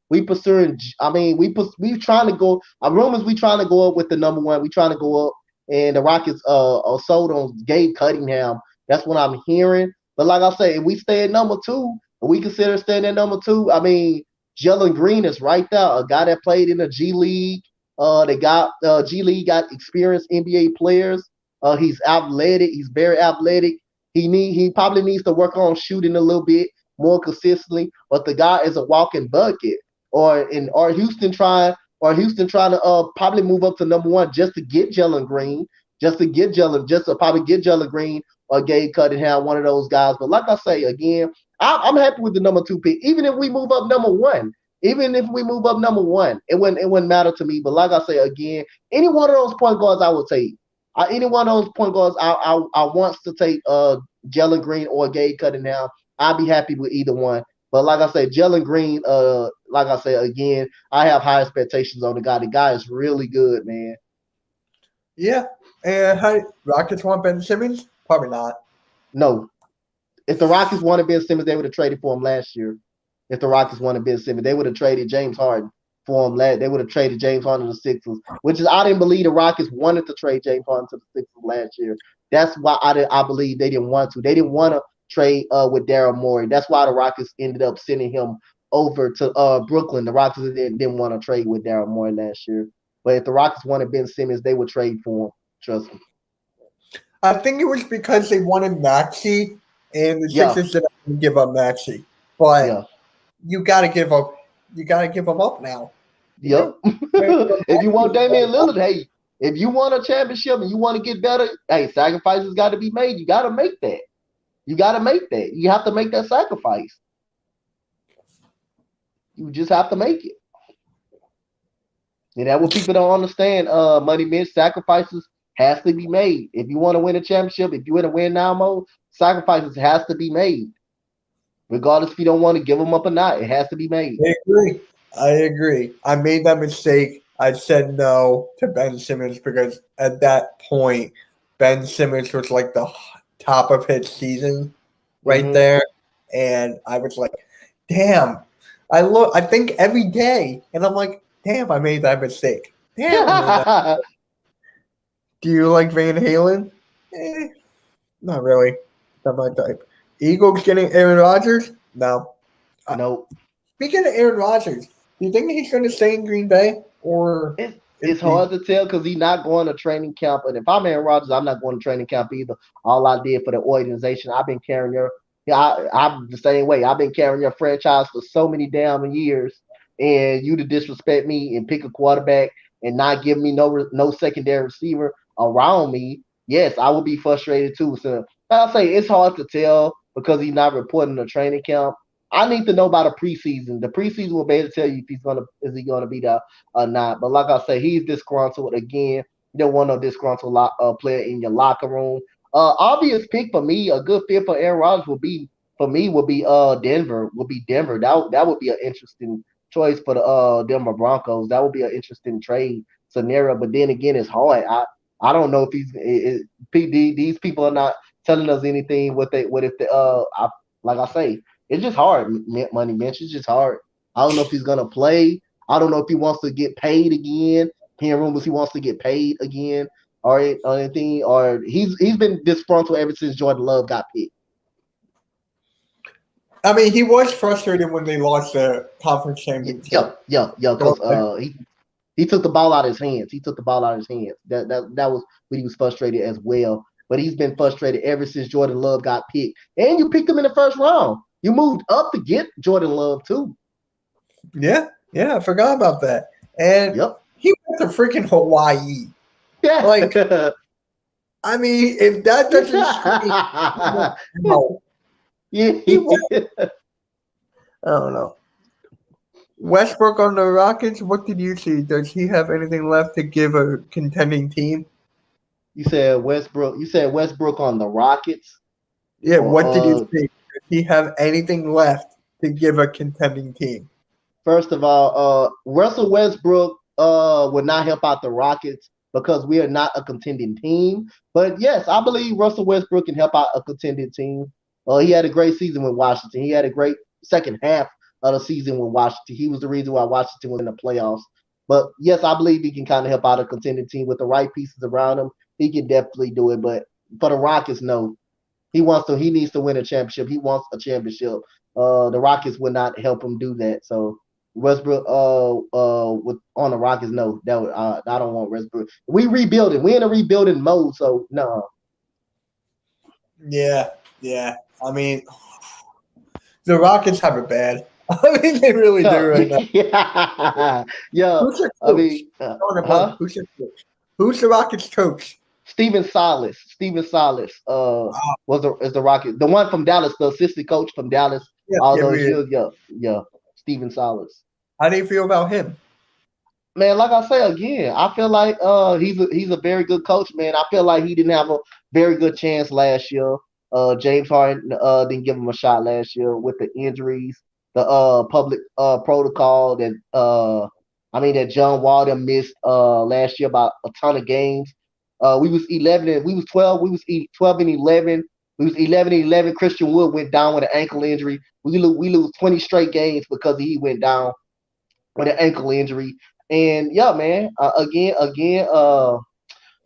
we pursuing. I mean, we trying to go. Rumors we trying to go up with the number one. We trying to go up, and the Rockets are sold on Gabe Cunningham. That's what I'm hearing. But like I say, if we stay at number two, and we consider staying at number two. I mean, Jalen Green is right there, a guy that played in the G League. They got G League got experienced NBA players. He's athletic. He's very athletic. He probably needs to work on shooting a little bit more consistently. But the guy is a walking bucket. Or Houston trying to probably move up to number one just to get Jalen Green, just to probably get Jalen Green or Gabe Cunningham, one of those guys. But like I say again, I'm happy with the number two pick. Even if we move up number one, it wouldn't matter to me. But like I say again, any one of those point guards I would take. Any one of those point guards, I wants to take Jalen Green or Gabe Cunningham. I'll be happy with either one. But like I said, Jalen Green, like I said again, I have high expectations on the guy. The guy is really good, man. Yeah. And how Rockets want Ben Simmons? Probably not. No, if the Rockets wanted Ben Simmons, they would have traded for him last year. If the Rockets wanted Ben Simmons, they would have traded James Harden for him. They would have traded James Harden to the Sixers, which is I didn't believe the Rockets wanted to trade James Harden to the Sixers last year. That's why I believe they didn't want to. They didn't want to trade with Daryl Morey. That's why the Rockets ended up sending him over to Brooklyn. The Rockets didn't want to trade with Daryl Morey last year. But if the Rockets wanted Ben Simmons, they would trade for him. Trust me. I think it was because they wanted Maxi, and the Yeah, Sixers didn't give up Maxi. But yeah. you got to give up. You got to give them up now. You Yep. know. If you want Damian Lillard, hey, if you want a championship and you want to get better, hey, sacrifices got to be made. You got to make that. You got to make that. You have to make that sacrifice. You just have to make it. And that's what people don't understand. Money men sacrifices has to be made. If you want to win a championship, if you want to win now mode, sacrifices has to be made. Regardless if you don't want to give them up or not, it has to be made. I agree. I agree. I made that mistake. I said no to Ben Simmons because at that point, Ben Simmons was like the top of his season right Mm-hmm. there, and I was like, "Damn!" I think every day, and I'm like, "Damn, I made that mistake. Damn, I made that." Do you like Van Halen? Eh, not really. Not my type. Eagles getting Aaron Rodgers? No. Uh, No, Speaking of Aaron Rodgers, do you think he's going to stay in Green Bay, or is it's he? hard to tell because he's not going to training camp. And if I'm Aaron Rodgers, I'm not going to training camp either. All I did for the organization, I've been carrying your. Yeah, I'm the same way. I've been carrying your franchise for so many damn years, and you to disrespect me and pick a quarterback and not give me no secondary receiver around me. Yes, I would be frustrated too. So I'll say it's hard to tell because he's not reporting the training camp. I need to know about the preseason. The preseason will be able to tell you if is he gonna be there or not. But like I said, he's disgruntled again. You don't want no disgruntled player in your locker room. Obvious pick for me, a good fit for Aaron Rodgers would be Denver. Would be Denver. That would be an interesting choice for the Denver Broncos. That would be an interesting trade scenario. But then again, it's hard. I don't know if these people are not telling us anything. What if the like I say, it's just hard. Money Mitch. It's just hard. I don't know if he's gonna play. I don't know if he wants to get paid again. Hearing rumors he wants to get paid again or anything. Or he's been disgruntled ever since Jordan Love got picked. I mean, he was frustrated when they lost the conference Yeah, championship. yeah. So, Because he took the ball out of his hands. He took the ball out of his hands. That was when he was frustrated as well. But he's been frustrated ever since Jordan Love got picked. And you picked him in the first round. You moved up to get Jordan Love too. yeah, yeah, I forgot about that. And Yep. he went to freaking Hawaii. Like, Yeah. I mean, if that doesn't scream, no, he went. Yeah. I don't know. Westbrook on the Rockets. What did you see? Does he have anything left to give a contending team? You said Westbrook. You said Westbrook on the Rockets, Yeah, or what did you see? Does he have anything left to give a contending team? first of all, Russell Westbrook would not help out the Rockets because we are not a contending team. But yes, I believe Russell Westbrook can help out a contending team. He had a great season with Washington. He had a great second half of the season with Washington. He was the reason why Washington was in the playoffs. But yes, I believe he can kind of help out a contending team with the right pieces around him. He can definitely do it. But for the Rockets, no. He needs to win a championship. He wants a championship. The Rockets would not help him do that. So Westbrook with on the Rockets, no, I don't want Westbrook. We rebuilding. We in a rebuilding mode, so no. Yeah, yeah. I mean, the Rockets have it bad. I mean, they really do Yeah, right now. yeah, yeah. Who's their I coach? mean, Drawing a blank. huh? Who's their coach? Who's the Rockets coach? Steven Silas. Steven Silas. Wow. Was the is the Rocket the one from Dallas, the assistant coach from Dallas Yeah, all yeah, those years? Yeah, yeah. Steven Silas. How do you feel about him? Man, like I say again, I feel like he's a very good coach, man. I feel like he didn't have a very good chance last year. James Harden didn't give him a shot last year with the injuries, the public protocol that that John Walden missed last year about a ton of games. We was 11 and we was 12. We was 12 and 11. We was 11 and 11. Christian Wood went down with an ankle injury. We lose 20 straight games because he went down with an ankle injury. And yeah, man, it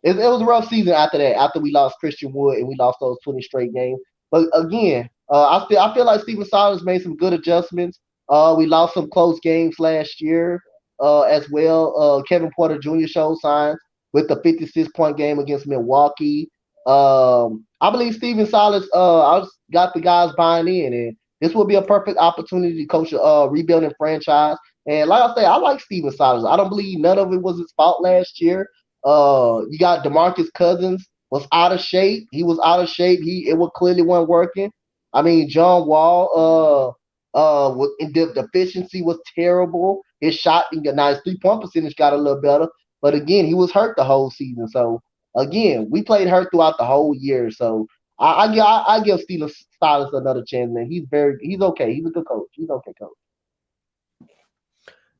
was a rough season after that. After we lost Christian Wood and we lost those 20 straight games. But again, I feel like Steven Silas made some good adjustments. We lost some close games last year as well. Kevin Porter Jr. showed signs with the 56-point game against Milwaukee. I believe Steven Silas I just got the guys buying in, and this will be a perfect opportunity to coach a rebuilding franchise. And like I say, I like Steven Silas. I don't believe none of it was his fault last year. You got DeMarcus Cousins was out of shape. He was out of shape. It was clearly wasn't working. I mean, John Wall, the efficiency was terrible. His shot, now his 3-point percentage got a little better, but again, he was hurt the whole season. So again, we played hurt throughout the whole year. So I give Steven Silas another chance, man. He's okay. He's a good coach. He's okay coach.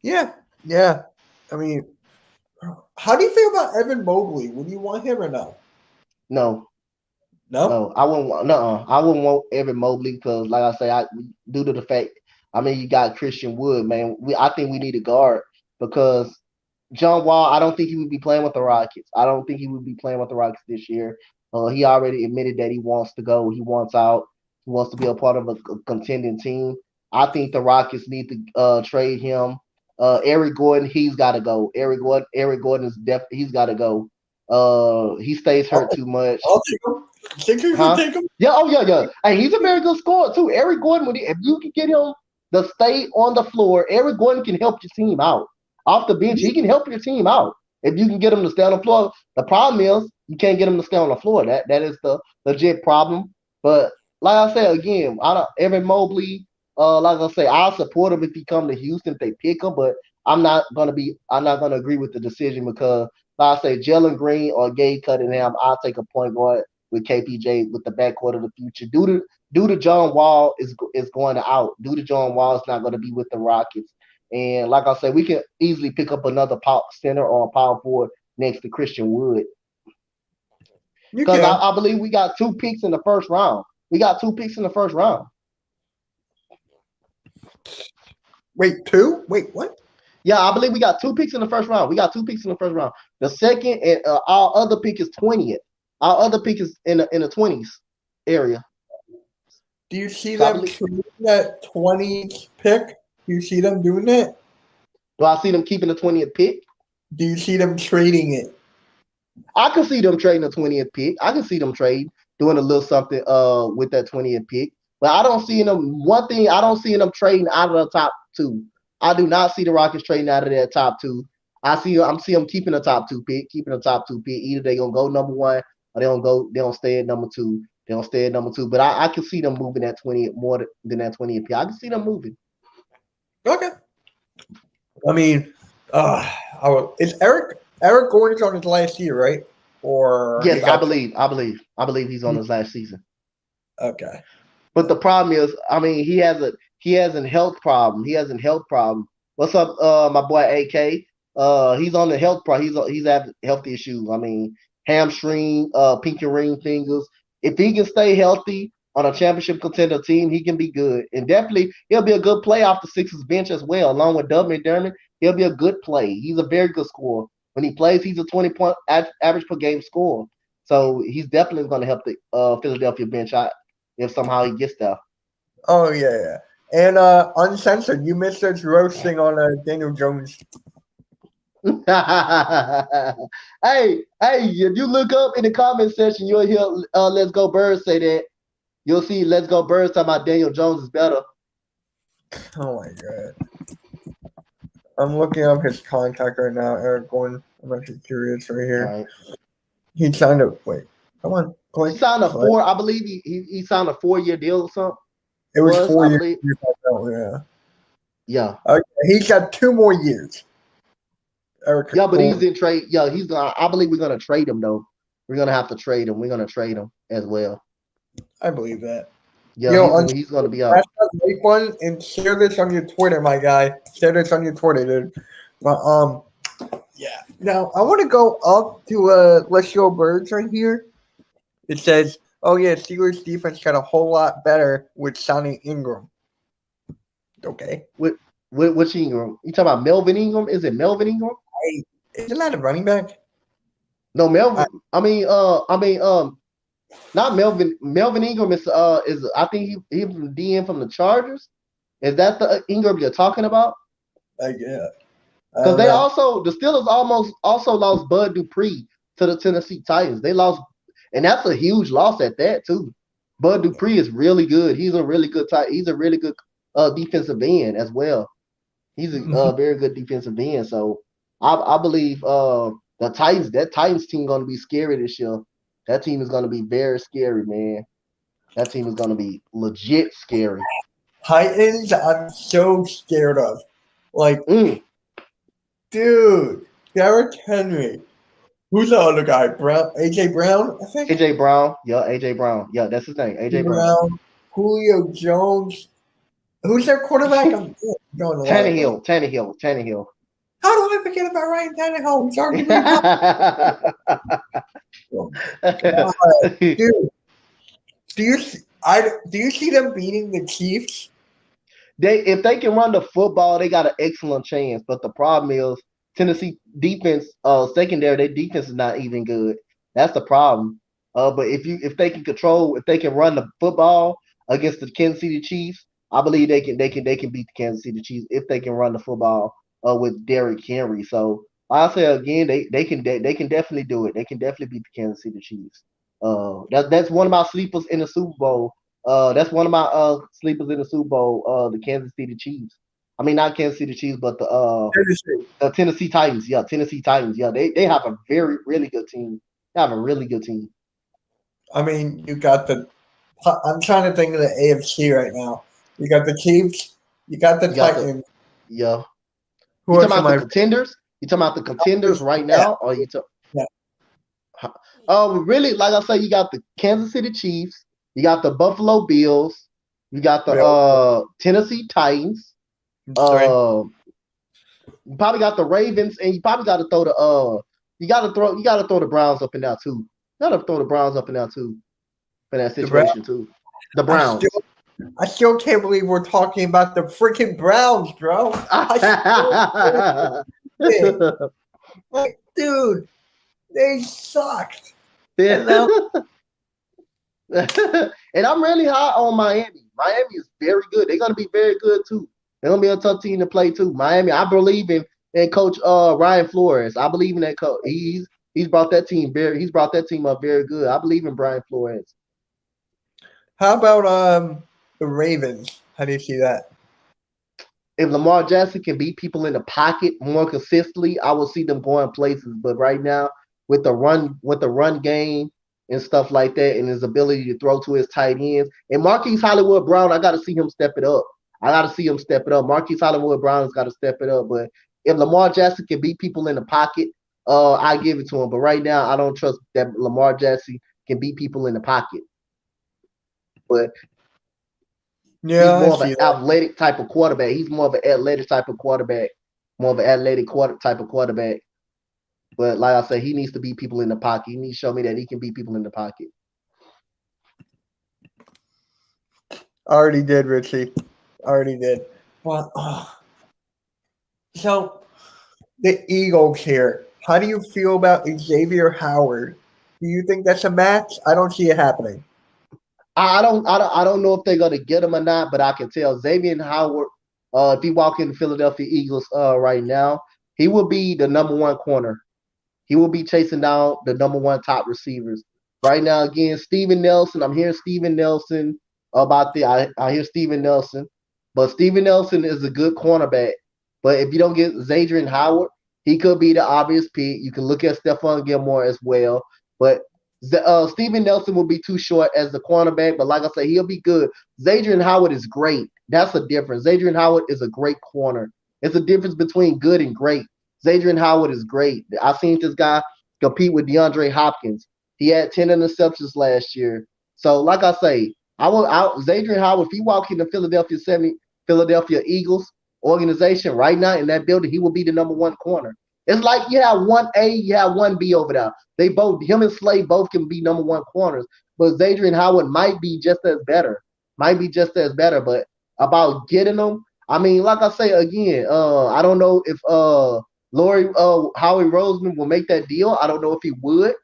Yeah, yeah. I mean, how do you feel about Evan Mobley? Would you want him or no? No, No. no, I wouldn't want. No, I wouldn't want Evan Mobley because, like I say, due to the fact, you got Christian Wood, man. I think we need a guard because John Wall, I don't think he would be playing with the Rockets. I don't think he would be playing with the Rockets this year. He already admitted that he wants to go. He wants out. He wants to be a part of a contending team. I think the Rockets need to trade him. Eric Gordon, he's got to go. Eric Gordon is he's got to go. He stays hurt too much. I'll take him. Sixers would Huh? take him. Yeah. Oh yeah, yeah. And he's a very good scorer too. Eric Gordon, if you can get him to stay on the floor, Eric Gordon can help your team out off the bench. He can help your team out if you can get him to stay on the floor. The problem is you can't get him to stay on the floor. That is the legit problem. But like I said again, I don't Evan Mobley. Like I say, I'll support him if he come to Houston if they pick him. But I'm not gonna agree with the decision because like I say, Jalen Green or Gabe Cunningham, I'll take a point guard with KPJ with the backcourt of the future. Due to John Wall is going out. Due to John Wall is not going to be with the Rockets. And like I said, we can easily pick up another power center or a power forward next to Christian Wood. You Because can. I believe we got 2 picks in the first round. We got 2 picks in the first round. Wait, 2? Wait, what? Yeah, I believe we got 2 picks in the first round. We got 2 picks in the first round. The second and our other pick is 20th. Our other pick is in the 20s area. Do you see So I them believe. trading that 20th pick? Do you see them doing that? Do I see them keeping the 20th pick? Do you see them trading it? I can see them trading the 20th pick. I can see them trade doing a little something with that 20th pick. But I don't see them one thing, I don't see them trading out of the top two. I do not see the Rockets trading out of that top two. I'm see them keeping the top two pick, keeping the top two pick. Either they gonna go number one or they don't stay at number two. They don't stay at number two. But I can see them moving that 20 more than that 20th pick. I can see them moving. Okay. I mean, is Eric Gordon's on his last year, right? Or he Yes, I got believe. I believe he's on his last season. okay. But the problem is, he has a health problem. He has a health problem. What's up, my boy AK? He's on the health problem. He's having health issues. Hamstring, pinky ring fingers. If he can stay healthy on a championship contender team, he can be good. And definitely he'll be a good play off the Sixers bench as well, along with Dub McDermott. He'll be a good play. He's a very good scorer. When he plays, he's a 20-point average per game scorer. So he's definitely going to help the Philadelphia bench out if somehow he gets there. Oh yeah, yeah. And uncensored, you missed us roasting on Daniel Jones. Hey, if you look up in the comment section, you'll hear Let's Go Birds say that. You'll see Let's Go Birds talking about Daniel Jones is better. Oh my god. I'm looking up his contact right now, Eric Gordon. I'm actually curious right All here. right. He signed a wait. Come on, He click. signed a Click. I believe he signed a 4-year deal or something. It was 4 I years. believe. Yeah. Yeah. Okay, he's got 2 more years. Eric Yeah, but he's Gordon. in trade. Yeah, he's gonna. I believe we're gonna trade him though. We're gonna have to trade him. We're gonna trade him as well. I believe that. Yeah, Yo, on he's gonna be out. that's a great one, and share this on your Twitter, my guy. Share this on your Twitter, dude. But yeah. Now I want to go up to Let's Go Birds right here. It says, "Oh yeah, Steelers defense got a whole lot better with Sonny Ingram." Okay, With which Ingram? You talking about Melvin Ingram? Is it Melvin Ingram? hey, isn't that a running back? No, I, Melvin. Not Melvin. Melvin Ingram is I think he's the DN from the Chargers. Is that the Ingram you're talking about? yeah, I Because don't they know. also the Steelers almost also lost Bud Dupree to the Tennessee Titans. They lost, and that's a huge loss at that too. Bud Dupree is really good. He's a really good tight. He's a really good defensive end as well. He's a Mhm. very good defensive end. So I believe the Titans that Titans team going to be scary this year. That team is going to be very scary, man. That team is going to be legit scary. Titans, I'm so scared of. Like, Mm. dude, Derrick Henry. Who's the other guy? Brown, AJ Brown, I think. AJ Brown, yeah, AJ Brown, yeah, that's his name, AJ Brown. Brown, Julio Jones. Who's their quarterback? I'm going a lot of them. Tannehill. How do I forget about Ryan Tannehill? He's arguably top. Oh my god, dude! Do you do you see them beating the Chiefs? If they can run the football, they got an excellent chance. But the problem is Tennessee defense, secondary, their defense is not even good. That's the problem. But if they can control, if they can run the football against the Kansas City Chiefs, I believe they can beat the Kansas City Chiefs if they can run the football with Derrick Henry. So I say again, they can definitely do it. They can definitely beat the Kansas City Chiefs. That's one of my sleepers in the Super Bowl. That's one of my sleepers in the Super Bowl. The Kansas City Chiefs. I mean, not Kansas City Chiefs, but the Tennessee Titans. Yeah, Tennessee Titans. Yeah, they have a very really good team. They have a really good team. I mean, you got the. I'm trying to think of the AFC right now. You got the Chiefs. You got the You got the Titans. yeah. Who You else talking am about the I? contenders? You talking about the contenders right Yeah, now, or you talk? yeah. Really, like I say, you got the Kansas City Chiefs. You got the Buffalo Bills. You got the Bill. Tennessee Titans. Sorry. Uh, You probably got the Ravens, and you probably got to throw the Browns up in there too. You got to throw the Browns up in there too for that The Browns. situation too. The I still, Browns. I still can't believe we're talking about the freaking Browns, bro. I still can't believe it. Like, dude, they sucked. And now, And I'm really high on Miami. Miami is very good. They're gonna be very good too. They're gonna be a tough team to play too. Miami, I believe in Coach Ryan Flores. I believe in that coach. He's brought that team up very good. I believe in Brian Flores. how about the Ravens? How do you see that? If Lamar Jackson can beat people in the pocket more consistently, I will see them going places. But right now, with the run game and stuff like that, and his ability to throw to his tight ends, and Marquise Hollywood Brown, I got to see him step it up. I got to see him step it up. Marquise Hollywood Brown has got to step it up. But if Lamar Jackson can beat people in the pocket, I give it to him. But right now, I don't trust that Lamar Jackson can beat people in the pocket. But he's Yeah, I more of an see that. athletic type of quarterback. He's more of an athletic type of quarterback, more of an athletic type of quarterback. But like I said, he needs to beat people in the pocket. He needs to show me that he can beat people in the pocket. Already did, Richie. Already did. Well, so the Eagles here. How do you feel about Xavier Howard? Do you think that's a match? I don't see it happening. I don't know if they're gonna get him or not, but I can tell Xavier Howard, if he walk in the Philadelphia Eagles right now, he will be the number one corner. He will be chasing down the number one top receivers. Right now, again, Steven Nelson. I'm hearing Steven Nelson about I hear Steven Nelson, but Steven Nelson is a good cornerback. But if you don't get Zadrian Howard, he could be the obvious pick. You can look at Stephon Gilmore as well. But Steven Nelson will be too short as the cornerback. But like I said, he'll be good. Zadrian Howard is great. That's a difference. Zadrian Howard is a great corner. It's a difference between good and great. Zadrian Howard is great. I've seen this guy compete with DeAndre Hopkins. He had 10 interceptions last year. So, like I say, Zadrian Howard, if he walk in the Philadelphia Eagles organization right now in that building, he will be the number one corner. It's like you have one A, you have one B over there. They both, him and Slade, both can be number one corners. But Zadrian Howard might be just as better. Might be just as better. But about getting them, I mean, like I say again, I don't know if Howie Roseman will make that deal. I don't know if he would.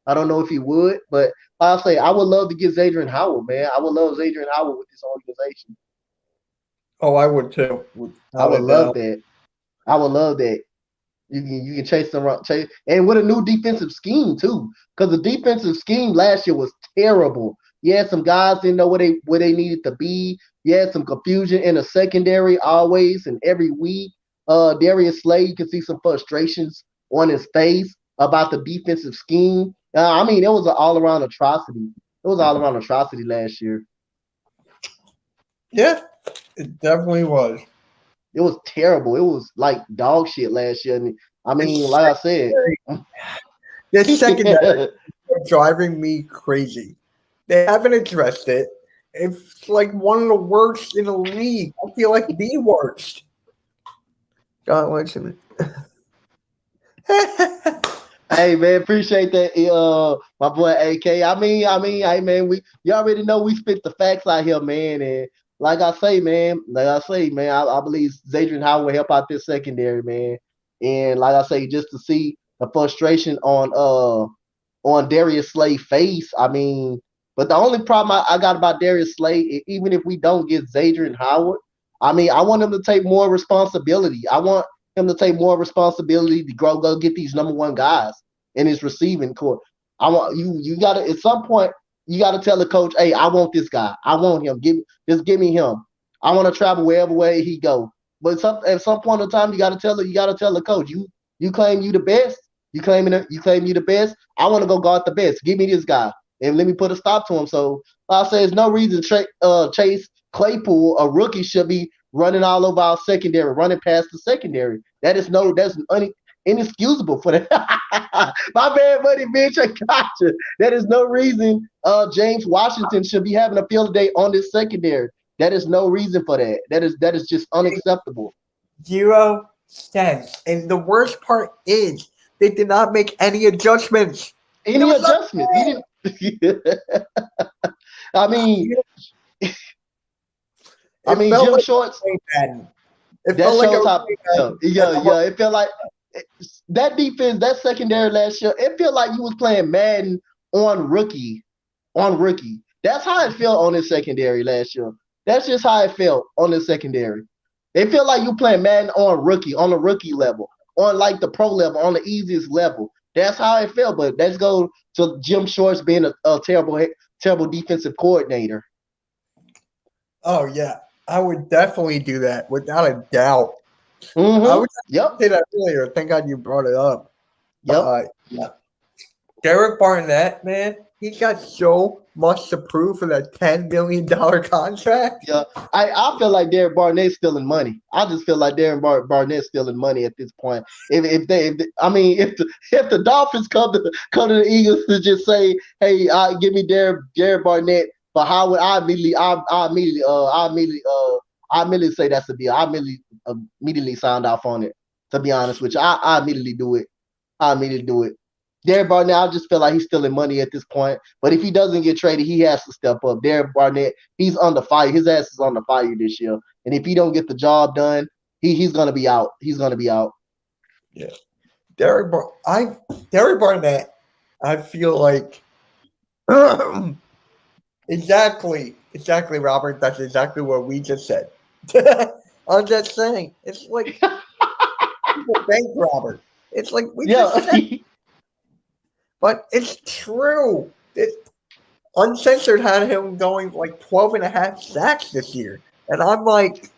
I don't know if he would, but I'll say I would love to get Zadrian Howard, man. I would love Zadrian Howard with this organization. Oh, I would too, I without would a love doubt. that. I would love that. You can chase them around, chase, and with a new defensive scheme too, because the defensive scheme last year was terrible. You had some guys didn't know where they needed to be. You had some confusion in the secondary always and every week. Darius Slade, you can see some frustrations on his face about the defensive scheme. I mean, it was an all around atrocity. It was all around atrocity last year. Yeah, it definitely was. It was terrible. It was like dog shit last year. And I mean, It's like I said, the secondary is driving me crazy. They haven't addressed it. It's like one of the worst in the league. I feel like the worst. God, listen. hey man, appreciate that, my boy AK. Hey man, you already know we spit the facts out here, man. And I believe Zadrian Howard will help out this secondary, man. And like I say, just to see the frustration on Darius Slade face. I mean, but the only problem I got about Darius Slade, even if we don't get Zadrian Howard, I mean, I want him to take more responsibility. I want him to take more responsibility to go get these number one guys in his receiving court. I want you gotta at some point you gotta tell the coach, hey, I want this guy. I want him. Give me him. I want to travel wherever way he go. But at some point in time, you gotta tell the coach, you claim you the best. You claim you the best. I want to go guard the best. Give me this guy and let me put a stop to him. So I say there's no reason Chase Claypool, a rookie, should be running all over our secondary, running past the secondary. That's inexcusable for that. My bad, buddy, bitch. I got you. That is no reason James Washington should be having a field day on this secondary. That is no reason for that. That is just unacceptable. 0 cents. And the worst part is they did not make any adjustments. It Any was adjustments? He didn't. I mean, it felt Jim like Shorts. Madden. It That felt like shows a how. Yeah. It felt like that defense, that secondary last year. It felt like you was playing Madden on rookie, on rookie. That's how it felt on this secondary last year. That's just how it felt on the secondary. It felt like you playing Madden on the rookie level, on like the pro level, on the easiest level. That's how it felt. But let's go to Jim Shorts being a terrible defensive coordinator. Oh yeah, I would definitely do that without a doubt. I Mm-hmm. was Yep. say that earlier. Thank God you brought it up. Yep. Yeah, Derek Barnett, man, he's got so much to prove for that $10 million contract. Yeah, I feel like Derek Barnett's stealing money. I just feel like Barnett's stealing money at this point. I mean, if the Dolphins come to the Eagles to just say, hey, give me Derek Barnett for Howard, I immediately say that's the deal. Immediately signed off on it. To be honest with you, I immediately do it. I immediately do it. Derek Barnett, I just feel like he's stealing money at this point. But if he doesn't get traded, he has to step up. Derek Barnett, he's under fire. His ass is under fire this year. And if he don't get the job done, he's gonna be out. He's gonna be out. Yeah, Derek Barnett. I feel like exactly, Robert. That's exactly what we just said. I'm just saying, it's like bank robber. It's like we just said, but it's true. Uncensored had him going like 12 and a half sacks this year. And I'm like,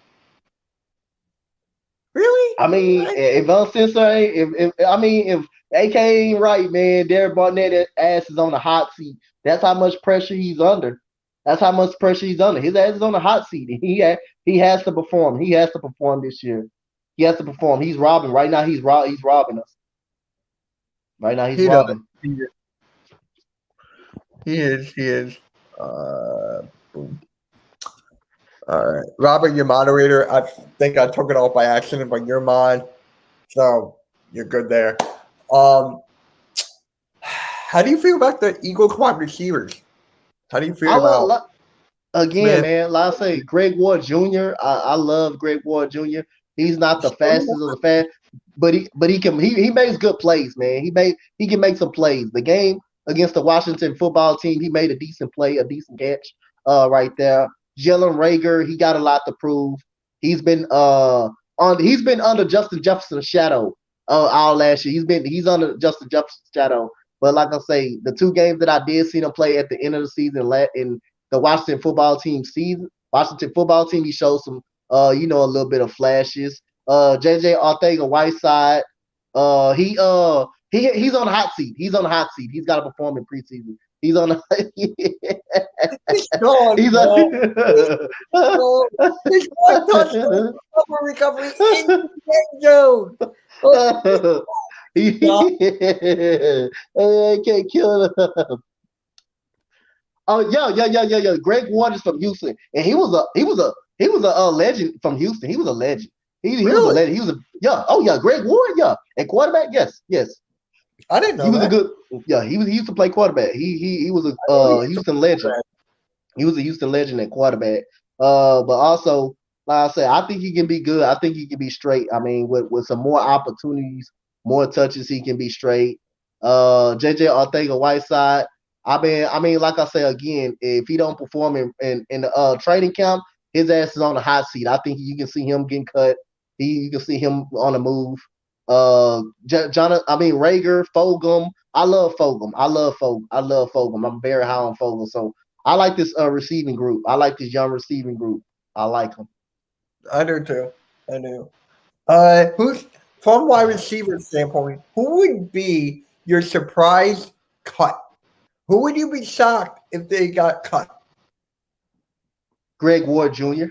really? I mean, if uncensored, if AK ain't right, man, Derek Barnett ass is on the hot seat. That's how much pressure he's under. That's how much pressure he's under. His ass is on the hot seat. He has to perform. He has to perform this year. He has to perform. He's robbing right now. He's robbing us right now. He's He does. robbing. He is. He is. He is. Boom. All right, Robert, your moderator. I think I took it off by accident, but you're mine, so you're good there. Um, how do you feel about the Eagles wide receivers? How do you feel I about love again, Smith? man. Like I say, Greg Ward Jr. I love Greg Ward Jr. He's not the fastest of the fast, but he makes good plays, man. He can make some plays. The game against the Washington football team, he made a decent play, a decent catch, right there. Jalen Rager, he got a lot to prove. He's been he's been under Justin Jefferson's shadow all last year. He's under Justin Jefferson's shadow. But like I say, the two games that I did see him play at the end of the season in the Washington football team, he showed some a little bit of flashes. JJ Arthega Whiteside, he's on the hot seat. He's on the hot seat. He's got to perform in preseason. He's on the He's gone, he's bro. on He's one touchdown recovery in the end zone. Oh, I can't kill him. Oh yeah. Greg Ward is from Houston, and he was a legend from Houston. He was a legend. He was a really? legend. He was a yeah. Oh yeah, Greg Ward. Yeah, and quarterback. Yes. I didn't He know was a that. good. Yeah, he used to play quarterback. He was I know he a was a Houston legend. quarterback. He was a Houston legend at quarterback. But also, like I said, I think he can be good. I think he can be straight. I mean, with some more opportunities, more touches, he can be straight. JJ Arthega Whiteside. I mean, like I say again, if he don't perform in the training camp, his ass is on the hot seat. I think you can see him getting cut. You can see him on the move. Rager, Fogum. I love Fogum. I love Fogum. I'm very high on Fogum. So I like this receiving group. I like this young receiving group. I like them. I do too. I do. Who's from wide receiver standpoint? Who would be your surprise cut? Who would you be shocked if they got cut? Greg Ward Jr.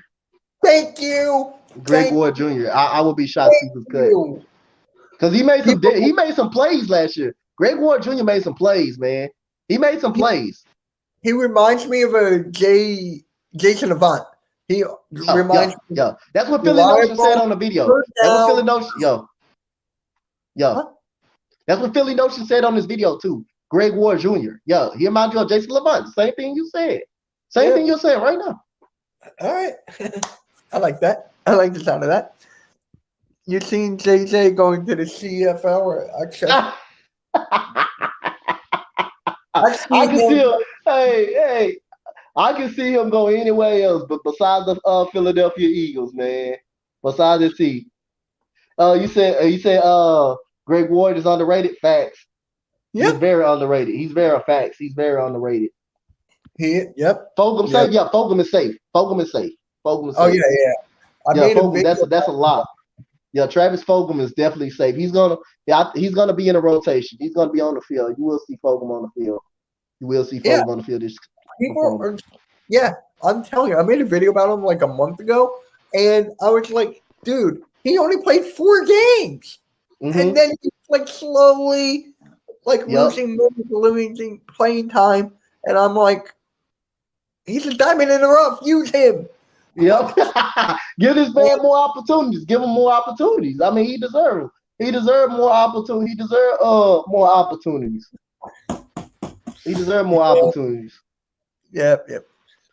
Thank you. Greg Thank Ward Jr. I would be shocked if he was cut you. because People, he made some plays last year. Greg Ward Jr. made some plays, man. He made some he, plays. he reminds me of a Jason Avant. He reminds me Yeah. That's what Philly Notion said reliable, on the video. third That's what Philly down. Notion, yo. Huh? That's what Philly Notion said on this video too. Greg Ward Jr. Yeah, he reminds you of Jason Levant. Same thing you said. Same Yeah. thing you're saying right now. All right. I like that. I like the sound of that. You seen JJ going to the CFL or XFL? I I see can see him. him. Hey, I can see him go anywhere else, but besides the Philadelphia Eagles, man. Besides the team. You said Greg Ward is underrated. Facts. He's Yep. very underrated. He's very facts. He's very underrated. Yep. Fogum Yep. safe. Yeah, Fogum is safe. Fogum is safe. Fogum is Oh safe. yeah. I Yeah, made a Fogum. video. That's a lot. Yeah, Travis Fogum is definitely safe. He's gonna be in a rotation. He's gonna be on the field. You will see Fogum on the field. You will see Yeah. Fogum on the field this People performing. are. Yeah. I'm telling you, I made a video about him like a month ago, and I was like, dude, he only played 4 games, and Mm-hmm. then he's like slowly, like Yep. losing playing time, and I'm like, he's a diamond in the rough. Use him. Yep. Give this man more opportunities. Give him more opportunities. I mean, he deserves. He deserves more opportunity. He deserves more opportunities. He deserves more opportunities. Yep.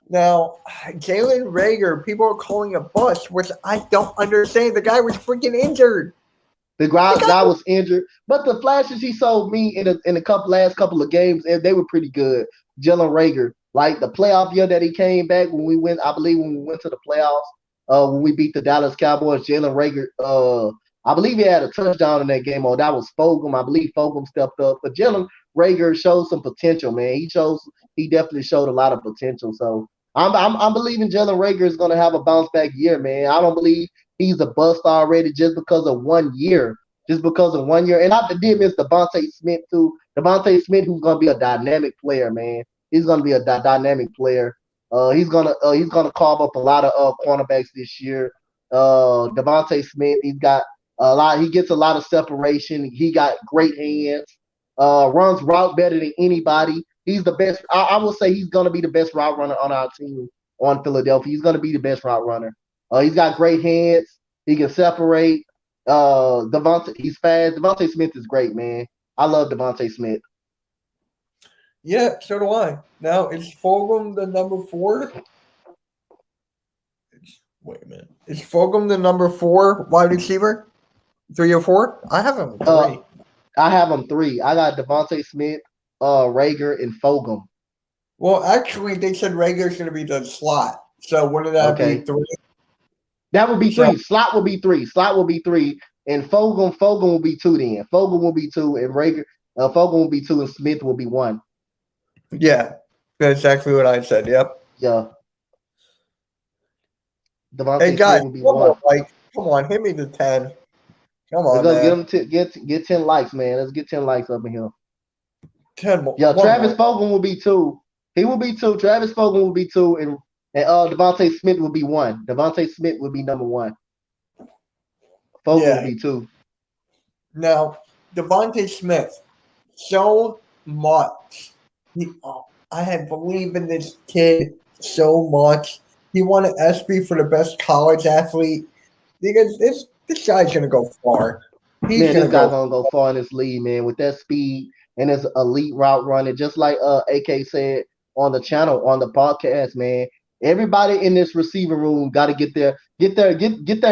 Now, Jalen Rager, people are calling a bust, which I don't understand. The guy was freaking injured. The The guy guy was, was injured, but the flashes he showed me in the last couple of games, they were pretty good. Jalen Rager, like the playoff year that he came back I believe when we went to the playoffs, when we beat the Dallas Cowboys, Jalen Rager, I believe he had a touchdown in that game. Oh, that was Fogum. I believe Fogum stepped up, but Jalen Rager showed some potential, man. He definitely showed a lot of potential. So I'm believing Jalen Rager is going to have a bounce back year, man. I don't believe he's a bust already just because of 1 year. Just because of 1 year. And I did miss Devontae Smith too. Devontae Smith, who's gonna be a dynamic player, man. He's gonna be a dynamic player. He's gonna carve up a lot of cornerbacks this year. Devontae Smith, he's got a lot. He gets a lot of separation. He got great hands. Runs route better than anybody. He's the best. I will say he's gonna be the best route runner on our team on Philadelphia. He's gonna be the best route runner. He's got great hands. He can separate. Devontae, he's fast. Devontae Smith is great, man. I love Devontae Smith. Yeah, so do I. Now, is Fulgham the number 4? Wait a minute. Is Fulgham the number 4 wide receiver? 3 or 4? I have him Uh, 3. I have them three. I got Devontae Smith, Rager, and Fogum. Well, actually, they said Rager's going to be the slot. So wouldn't that be Okay, 3? that would be So, three. Slot will be three. Slot will be three, and Fogum will be two. Then Fogum will be two, and Rager, Fogum will be two, and Smith will be one. yeah, that's exactly what I said. Yep. Yeah, Hey, Devontae Smith guys, will be one more one. like. Come on, hit me the 10. Come Let's on, go get man. him to get 10 likes, man. Let's get 10 likes up in here. 10 more. Yeah, One Travis more. Fogum will be two. He will be two. Travis Fogum will be two, and Devontae Smith will be one. Devontae Smith will be number one. Fogum will Yeah. be two. Now, Devontae Smith, so much. I had believed in this kid so much. He won an ESPY for the best college athlete. Because this guy's gonna go far. He's Man, gonna this guy go. gonna go far in this league, man, with that speed and his elite route running. Just like AK said on the channel, on the podcast, man. Everybody in this receiving room got to get their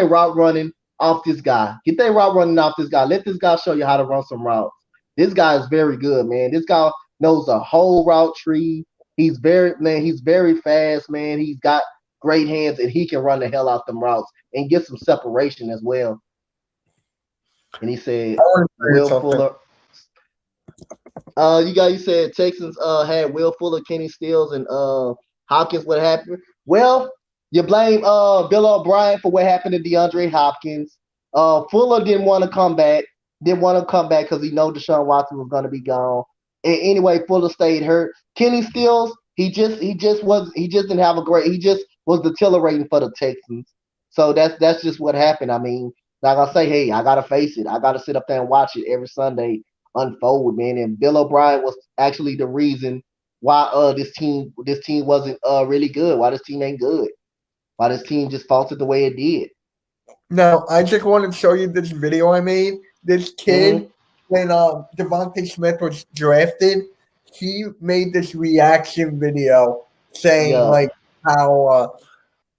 route running off this guy. Get their route running off this guy. Let this guy show you how to run some routes. This guy is very good, man. This guy knows the whole route tree. He's very fast, man. He's got great hands and he can run the hell out them routes and get some separation as well. And he said, I want to tell you Will something. Fuller. You said Texans had Will Fuller, Kenny Stills, and Hopkins. What happened? Well, you blame Bill O'Brien for what happened to DeAndre Hopkins. Fuller didn't want to come back. Didn't want to come back because he know Deshaun Watson was going to be gone. And anyway, Fuller stayed hurt. Kenny Stills, he just didn't have a great. He just was deteriorating for the Texans. So that's just what happened. I mean, like I say, hey, I gotta face it. I gotta sit up there and watch it every Sunday unfold, man. And Bill O'Brien was actually the reason why this team wasn't really good. Why this team ain't good. Why this team just faltered the way it did. Now, I just want to show you this video I made. This Mm-hmm. kid, when Devontae Smith was drafted, he made this reaction video saying Yeah. like how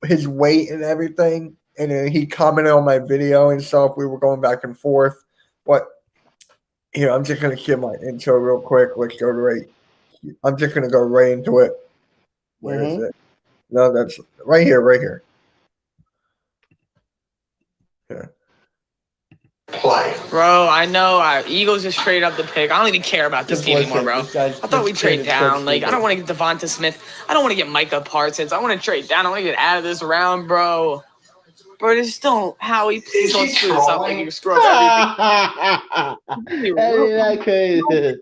his weight and everything, and then he commented on my video and stuff. We were going back and forth, but here I'm just gonna skip my intro real quick. Let's go right. I'm just gonna go right into it. Where is Mm-hmm. it? No, that's right here. Right here. Here. Play. Bro, I know Eagles just traded up the pick. I don't even care about this Just team anymore, listen. bro. This guy's I thought this we kid trade is so down. Like, I don't stupid. want to get Devonta Smith. I don't want to get Micah Parsons. I want to trade down. I want to get out of this round, bro. Bro, just don't. Howie, please don't screw this up like you screw up everything. That is that crazy.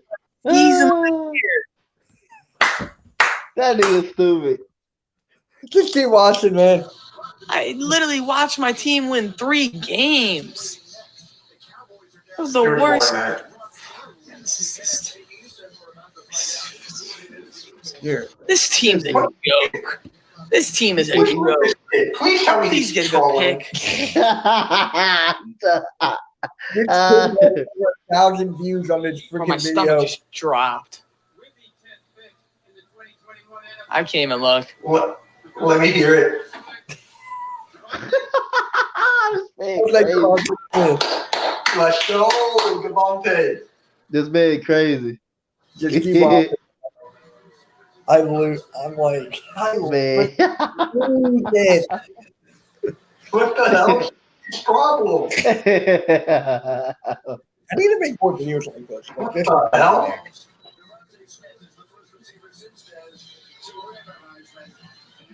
He's in That nigga stupid. Just keep watching, man. I literally watched my team win 3 games. That was the worst. Here. This team's a joke. This team is a joke. Please tell me Please he's get a good trolling. pick. This kid has over 1,000 views on this Bro, my freaking stomach video. just dropped. I can't even look. Let me hear it. This man Like, crazy. Let's go, Devontae. This man crazy. just keep watching. I'm like, I Man. lose it. What the hell is his problem? I need to make more videos like this. Like, this What the hell?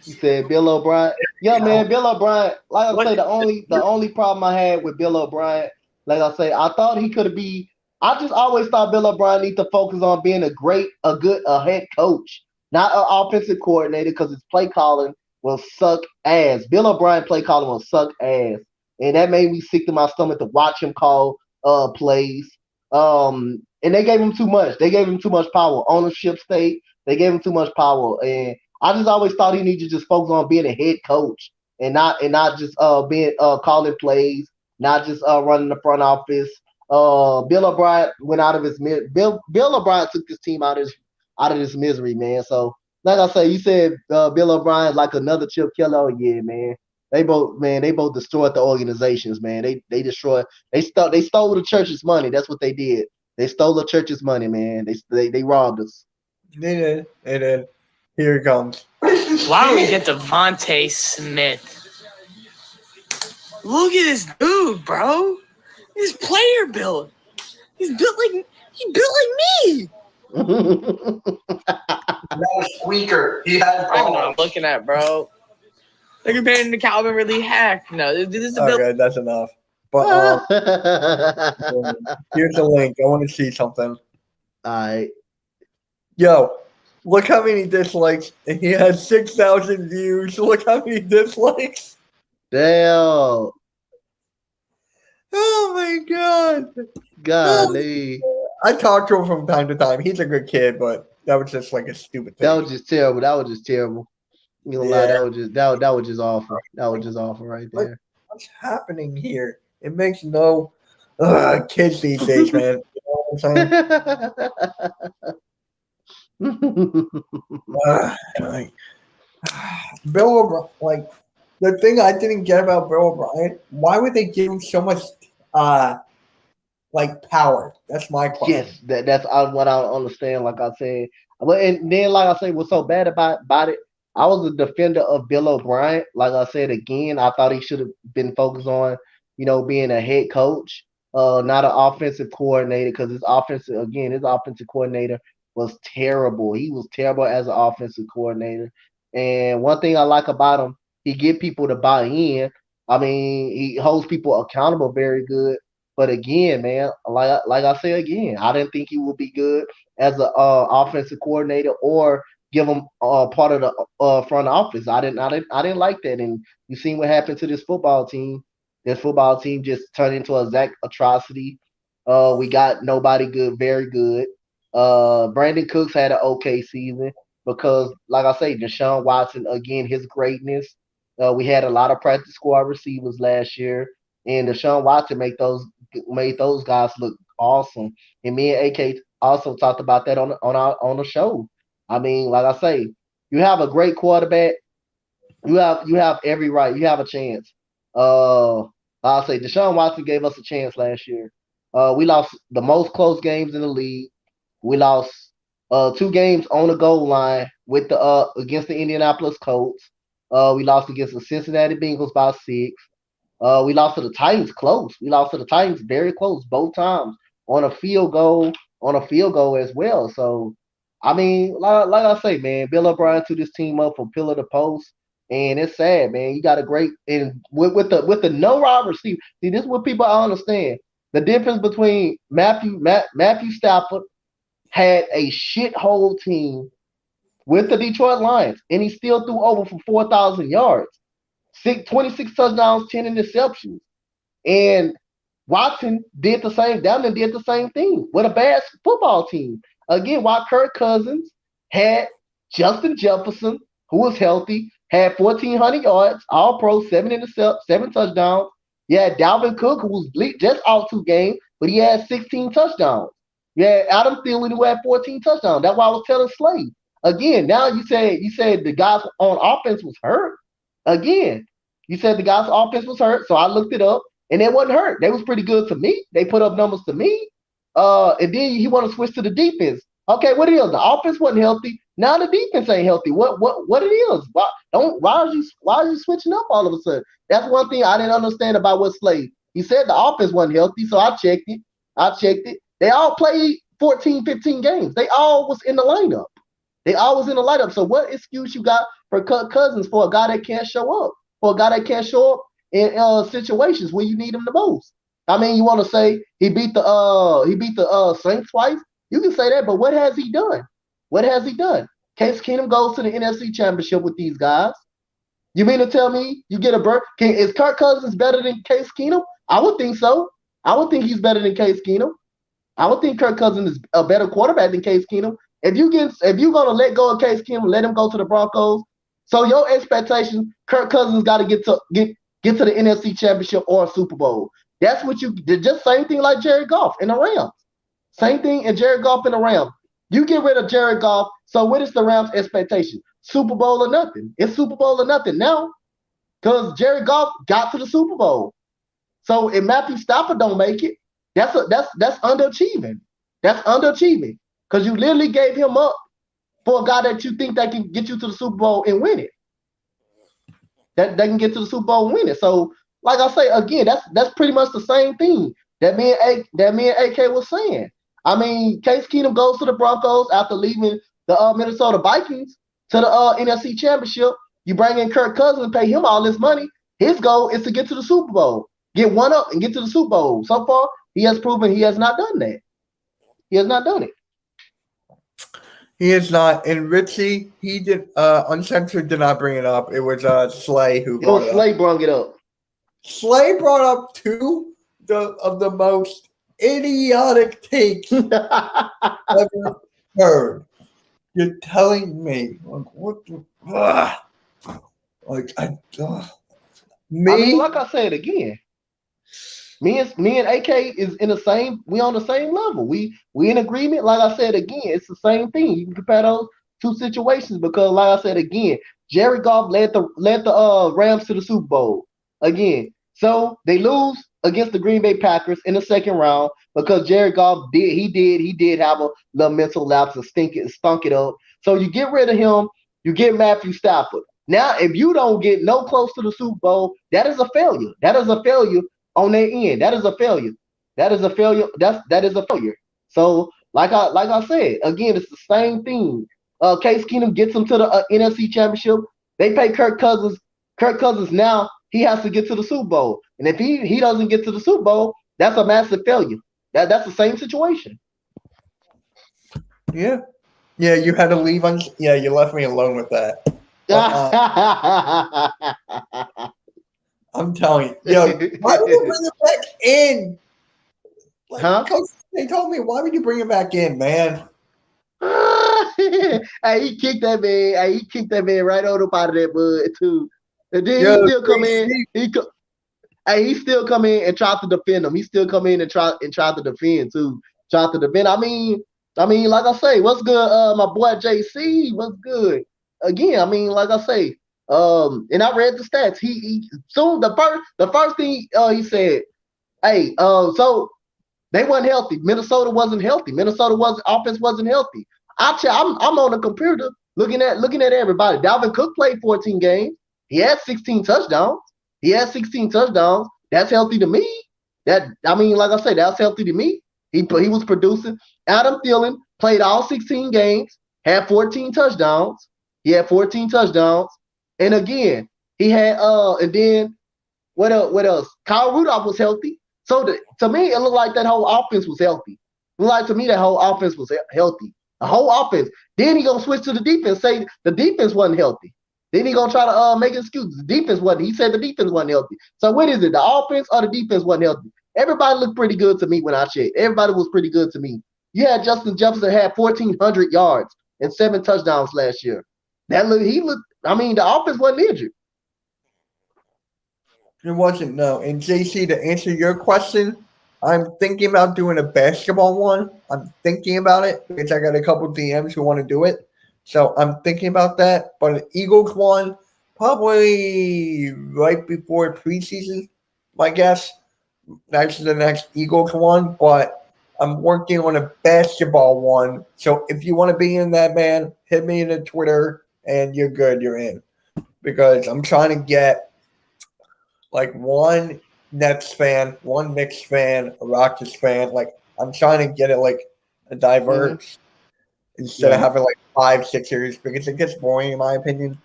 He said Bill O'Brien. Yeah, man, Bill O'Brien. Like I say, the only problem I had with Bill O'Brien, like I say, I thought he could be. I just always thought Bill O'Brien need to focus on being a good head coach, not an offensive coordinator, because his play calling will suck ass. Bill O'Brien play calling will suck ass, and that made me sick to my stomach to watch him call plays. And they gave him too much. They gave him too much power. Ownership state. They gave him too much power, and I just always thought he needed to just focus on being a head coach and not just being calling plays, not just running the front office. Bill O'Brien went out of his Bill O'Brien took this team out of this misery, man. So like I say, you said Bill O'Brien like another Chip Kelly. Oh yeah, man. They both destroyed the organizations, man. They stole the church's money. That's what they did. They stole the church's money, man. They robbed us. They did. They did. Here it comes. Why don't we get Devonte Smith? Look at this dude, bro. His player build. He built like me. That squeaker. He had I don't know what I'm balls. looking at, bro. They're comparing him to Calvin Ridley Hack. No, this is a build. Okay, that's enough. But here's the link. I want to see something. Alright. Yo, look how many dislikes. And he has 6,000 views. Look how many dislikes. Damn. Oh my god. Golly. I talk to him from time to time. He's a good kid, but that was just like a stupid thing. That was just terrible. That was just terrible. You know, lie. Yeah. That was just awful. That was just awful right there. What's happening here? It makes no kids these days, man. You know what I'm saying? Like, Bill O'Brien, like the thing I didn't get about Bill O'Brien, why would they give him so much like power? That's my question. Yes, that's what I don't understand. Like I said, but and then like I say, what's so bad about it? I was a defender of Bill O'Brien. Like I said again, I thought he should have been focused on, being a head coach, not an offensive coordinator. Because his offensive coordinator was terrible. He was terrible as an offensive coordinator. And one thing I like about him, he get people to buy in. I mean, he holds people accountable very good. But again, man, like I say again, I didn't think he would be good as an offensive coordinator or give him part of the front office. I didn't like that. And you seen what happened to this football team. This football team just turned into a exact atrocity. We got nobody good, very good. Brandon Cooks had an okay season because, like I say, Deshaun Watson again, his greatness. We had a lot of practice squad receivers last year, and Deshaun Watson made those guys look awesome. And me and AK also talked about that on the show. I mean, like I say, you have a great quarterback. You have every right. You have a chance. I'll say Deshaun Watson gave us a chance last year. We lost the most close games in the league. We lost 2 games on the goal line with the against the Indianapolis Colts. We lost against the Cincinnati Bengals by 6. We lost to the Titans close. We lost to the Titans very close both times on a field goal, as well. So, I mean, like I say, man, Bill O'Brien took this team up from pillar to post, and it's sad, man. You got a great and with the no wide receiver. See, this is what people I understand. The difference between Matthew Stafford had a shithole team with the Detroit Lions, and he still threw over for 4,000 yards. 26 touchdowns, 10 interceptions. And Watson did the same. Downton did the same thing with a bad football team. Again, while Kirk Cousins had Justin Jefferson, who was healthy, had 1,400 yards, all pro, 7 touchdowns. You had Dalvin Cook, who was just out 2 games, but he had 16 touchdowns. You had Adam Thielen, who had 14 touchdowns. That's why I was telling Slade. Again, now you said the guys on offense was hurt. Again, you said the guy's offense was hurt, so I looked it up, and they wasn't hurt. They was pretty good to me. They put up numbers to me. And then he want to switch to the defense. Okay, what it is? The offense wasn't healthy. Now the defense ain't healthy. What it is? Why are you switching up all of a sudden? That's one thing I didn't understand about what Slade. He said the offense wasn't healthy, so I checked it. They all played 14, 15 games. They all was in the lineup. So what excuse you got for Kirk Cousins for a guy that can't show up? For a guy that can't show up in situations where you need him the most? I mean, you want to say he beat the Saints twice? You can say that, but what has he done? Case Keenum goes to the NFC Championship with these guys. You mean to tell me you get a bird? Is Kirk Cousins better than Case Keenum? I would think so. I would think he's better than Case Keenum. I would think Kirk Cousins is a better quarterback than Case Keenum. If you're gonna let go of Case Keenum, let him go to the Broncos. So your expectation, Kirk Cousins got to get to the NFC Championship or a Super Bowl. That's what you did. Just same thing like Jared Goff in the Rams. Same thing in Jared Goff in the Rams. You get rid of Jared Goff. So what is the Rams' expectation? Super Bowl or nothing. It's Super Bowl or nothing now because Jared Goff got to the Super Bowl. So if Matthew Stafford don't make it, that's underachieving. That's underachieving because you literally gave him up for a guy that you think that can get you to the Super Bowl and win it. That they can get to the Super Bowl and win it. So, like I say again, that's pretty much the same thing that me and AK was saying. I mean, Case Keenum goes to the Broncos after leaving the Minnesota Vikings to the NFC Championship. You bring in Kirk Cousins and pay him all this money. His goal is to get to the Super Bowl, get one up, and get to the Super Bowl. So far, he has proven he has not done that. He has not done it. He is not. And Richie, he did. Uncensored did not bring it up. It was Slay who brought it up. Slay brought it up. Slay brought up two of the most idiotic takes ever heard. You're telling me, like, what the, like, me? I mean, like I said again, me and AK is in the same. We on the same level. We in agreement. Like I said again, it's the same thing. You can compare those two situations because, like I said again, Jared Goff led the Rams to the Super Bowl again. So they lose against the Green Bay Packers in the second round because Jared Goff did have a little mental lapse and stunk it up. So you get rid of him, you get Matthew Stafford. Now, if you don't get no close to the Super Bowl, that is a failure. That is a failure on their end. That is a failure. That is a failure. That is a failure. So, like I said, again, it's the same thing. Case Keenum gets them to the NFC Championship. They pay Kirk Cousins. Kirk Cousins now he has to get to the Super Bowl, and if he doesn't get to the Super Bowl, that's a massive failure. That's the same situation. Yeah, you had to leave on. Yeah, you left me alone with that. I'm telling you, yo, why would you bring it back in? Like, huh? Coach, they told me, why would you bring it back in, man? Hey, he kicked that man. Hey, he kicked that man right on up out of that bud too. And then Yo, he still come in. He still come in and try to defend him. He still come in and try to defend too. Try to defend. I mean, like I say, what's good? My boy JC, what's good? Again, I mean, like I say, and I read the stats. He soon the first thing he said, hey, so they wasn't healthy. Minnesota wasn't healthy. Offense wasn't healthy. I'm on the computer looking at everybody. Dalvin Cook played 14 games. He had 16 touchdowns. That's healthy to me. Like I said, that's healthy to me. He was producing. Adam Thielen played all 16 games, had 14 touchdowns. And again, he had and then what else? Kyle Rudolph was healthy. So to me, it looked like that whole offense was healthy. It looked like to me that whole offense was healthy. The whole offense. Then he gonna switch to the defense, say the defense wasn't healthy. Then he gonna try to make excuses. The defense wasn't. He said the defense wasn't healthy. So what is it? The offense or the defense wasn't healthy? Everybody looked pretty good to me when I checked. Everybody was pretty good to me. You had Justin Jefferson had 1,400 yards and 7 touchdowns last year. He looked. I mean, the offense wasn't injured. It wasn't, no. And JC, to answer your question, I'm thinking about doing a basketball one. I'm thinking about it because I got a couple DMs who want to do it. So I'm thinking about that. But an Eagles one, probably right before preseason, my guess. That's the next Eagles one. But I'm working on a basketball one. So if you want to be in that, man, hit me in the Twitter and you're good. You're in. Because I'm trying to get like one Nets fan, one Knicks fan, a Rockets fan. Like I'm trying to get it like a diverse instead of having like 5 Sixers because it gets boring in my opinion.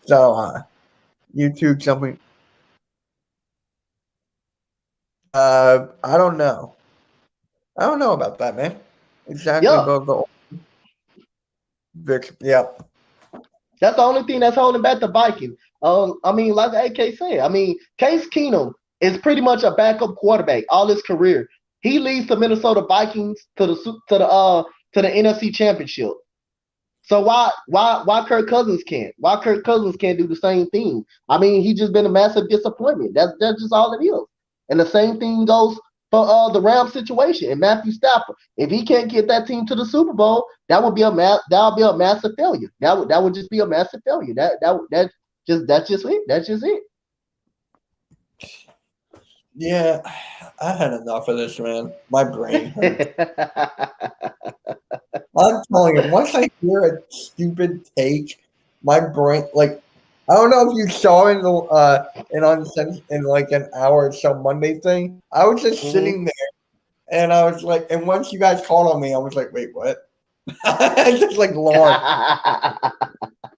So YouTube something. I don't know. I don't know about that, man. Exactly. Yeah. Yeah. That's the only thing that's holding back the Vikings. I mean, like AK said, I mean, Case Keenum is pretty much a backup quarterback all his career. He leads the Minnesota Vikings to the NFC Championship. So why Kirk Cousins can't? Why Kirk Cousins can't do the same thing? I mean, he just been a massive disappointment. That's just all it is. And the same thing goes for the Rams situation and Matthew Stafford. If he can't get that team to the Super Bowl, that would be a massive failure. That would just be a massive failure. That's just it. That's just it. Yeah, I had enough of this, man. My brain hurts. I'm telling you, once I hear a stupid take, my brain like I don't know if you saw in Uncensored in like an hour or so Monday thing. I was just Mhm. sitting there and I was like, and once you guys called on me, I was like, wait, what? I just like lost.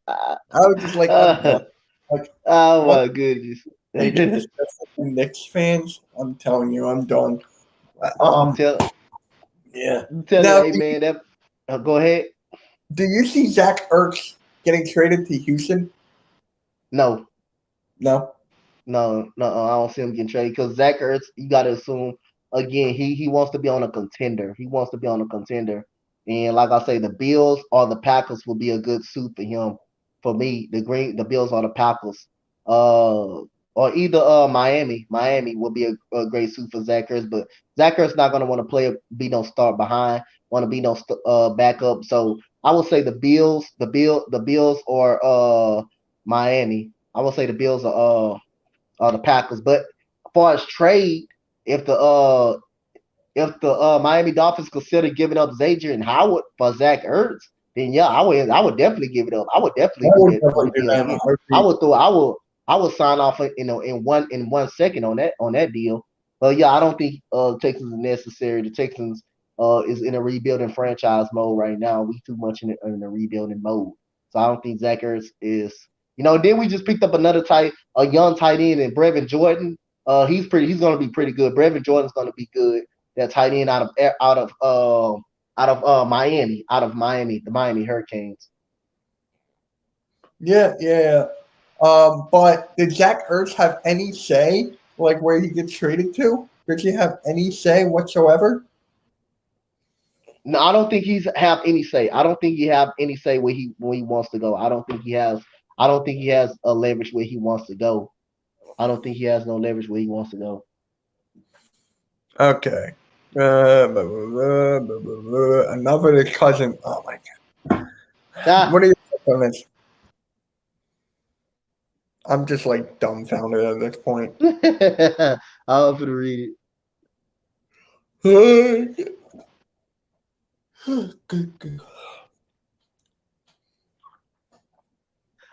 I was just like, I'm done. Like Oh once my goodness. they get this fucking Knicks fans, I'm telling you, I'm done. Um, tell yeah. tell you, Now, hey man, go ahead. do you see Zach Ertz getting traded to Houston? No, No. no, I don't see him getting traded because Zach Ertz, you got to assume again he wants to be on a contender. He wants to be on a contender, and like I say, the Bills or the Packers will be a good suit for him. For me, the Bills or the Packers, or either Miami. Miami will be a great suit for Zach Ertz, but Zach Ertz not gonna want to be no start behind, want to be no backup. So I would say the Bills or Miami. I would say the Bills are the Packers. But as far as trade, if the Miami Dolphins consider giving up Xavier and Howard for Zach Ertz, then yeah, I would definitely give it up. I would I definitely do would that on definitely the do deal that in a again. I heartbeat. would throw I would sign off in 1 second on that deal. But yeah, I don't think Texans is necessary. The Texans is in a rebuilding franchise mode right now. We too much in a rebuilding mode. So I don't think Zach Ertz is. Then we just picked up a young tight end in Brevin Jordan. He's gonna be pretty good. Brevin Jordan's gonna be good. That tight end out of Miami, the Miami Hurricanes. Yeah, yeah. But did Zach Ertz have any say, like where he gets traded to? Did he have any say whatsoever? No, I don't think he's have any say. I don't think he have any say where he wants to go. I don't think he has. I don't think he has a leverage where he wants to go. I don't think he has no leverage where he wants to go. Okay. Enough of this cousin. Oh my god. Ah, What are your thoughts on this? I'm just like dumbfounded at this point. I'll have to read Good, good.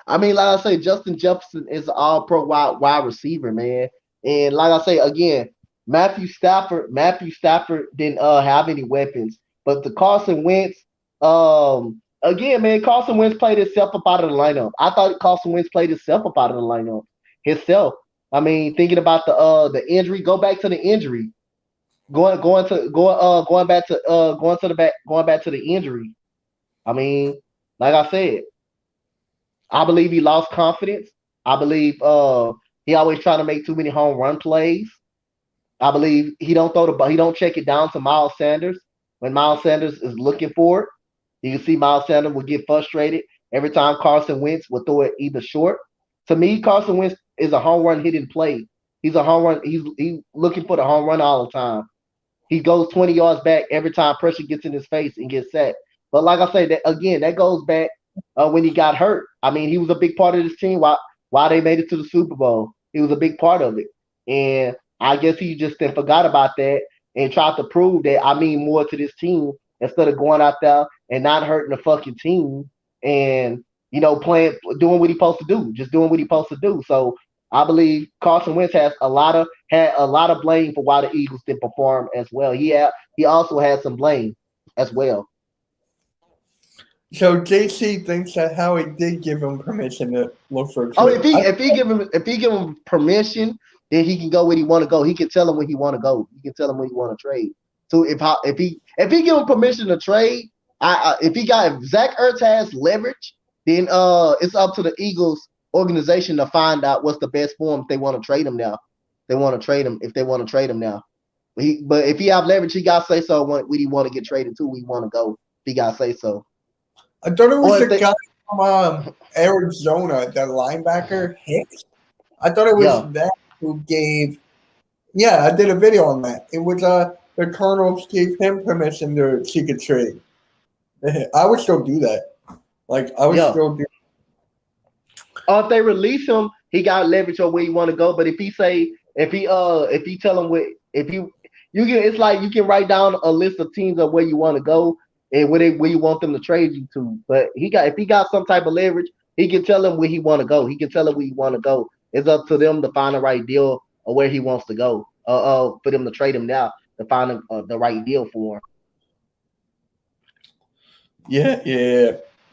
I mean, like I say, Justin Jefferson is an all-pro wide receiver, man. And like I say again, Matthew Stafford didn't have any weapons, but the Carson Wentz, again, man, Carson Wentz played himself up out of the lineup. I thought Carson Wentz played himself up out of the lineup himself. I mean, thinking about the injury, go back to the injury, going back to the injury. I mean, like I said. I believe he lost confidence. I believe he always trying to make too many home run plays. I believe he don't throw the ball. He don't check it down to Miles Sanders when Miles Sanders is looking for it. You can see Miles Sanders will get frustrated every time Carson Wentz will throw it either short. To me, Carson Wentz is a home run hitting play. He's a home run. He's looking for the home run all the time. He goes 20 yards back every time pressure gets in his face and gets sacked. But like I say, that again, that goes back when he got hurt. I mean, he was a big part of this team. Why they made it to the Super Bowl? He was a big part of it, and I guess he just then forgot about that and tried to prove that I mean more to this team instead of going out there and not hurting the fucking team and playing, doing what he's supposed to do, just doing what he's supposed to do. So I believe Carson Wentz had a lot of blame for why the Eagles didn't perform as well. He also had some blame as well. So JC thinks that Howie did give him permission to look for a Oh, trade. if he give him permission, then he can go where he want to go. He can tell him where he want to go. He can tell him where he want to trade. So if he give him permission to trade, if Zach Ertz has leverage then it's up to the Eagles organization to find out what's the best for him if they want to trade him now. They want to trade him if they want to trade him now. But if he have leverage, he got to say so. When he want to get traded to, we want to go. He got to say so. I thought it was Or if the they, guy from Arizona, the linebacker Hicks. I thought it was yeah, that who gave. Yeah, I did a video on that. It was the Colonels gave him permission to seek a trade. I would still do that. Like I would yeah. still do. Or if they release him, he got leverage on where he want to go. But if he tell him if you can, it's like you can write down a list of teams of where you want to go and where you want them to trade you to. But if he got some type of leverage, he can tell them where he want to go. He can tell them where he want to go. It's up to them to find the right deal or where he wants to go. For them to trade him now to find the right deal for him. Yeah.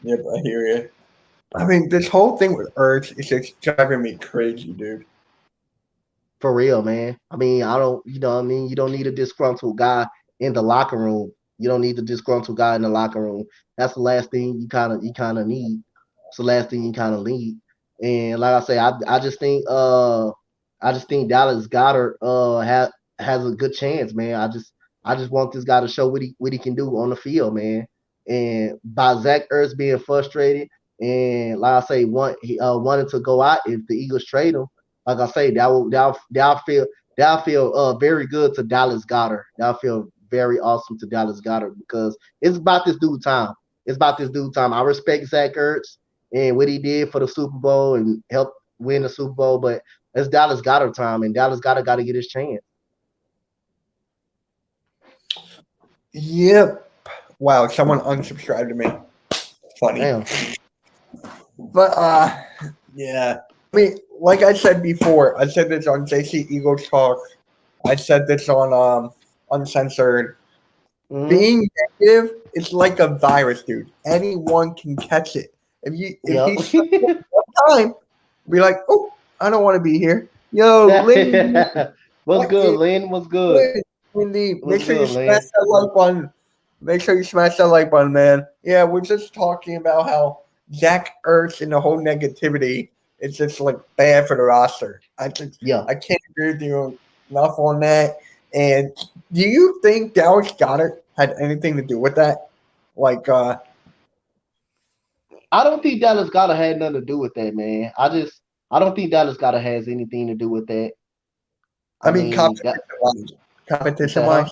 I hear you. I mean, this whole thing with Ertz is just driving me crazy, dude. For real, man. I mean, I don't, I mean, you don't need a disgruntled guy in the locker room. You don't need a disgruntled guy in the locker room. That's the last thing you kind of need. It's the last thing you kind of need. And like I say, I just think Dallas Goddard has a good chance, man. I just want this guy to show what he can do on the field, man. And by Zach Ertz being frustrated and like I say, wanted to go out if the Eagles trade him, like I say, that'll feel very good to Dallas Goddard. That'll feel very awesome to Dallas Goddard because it's about this dude time. It's about this dude time. I respect Zach Ertz and what he did for the Super Bowl and helped win the Super Bowl, but it's Dallas Goddard time, and Dallas Goddard got to get his chance. Yep. Wow, someone unsubscribed to me. Funny. Damn. But yeah. I mean, like I said before, I said this on JC Eagles Talk. I said this on Uncensored. Mm-hmm. Being negative is like a virus, dude. Anyone can catch it. If you time, be like, oh, I don't want to be here. Yo, Lynn, What's good, Lynn? What's good? Lindy, make What's sure you good, smash Lynn? that like button. Make sure you smash that like button, man. Yeah, we're just talking about how Zach Ertz and the whole negativity is just like bad for the roster. Yeah. I can't agree with you enough on that. And do you think Dallas Goddard had anything to do with that? Like, I don't think Dallas Goddard had nothing to do with that, man. I don't think Dallas Goddard has anything to do with that. I mean, That, competition huh? wise,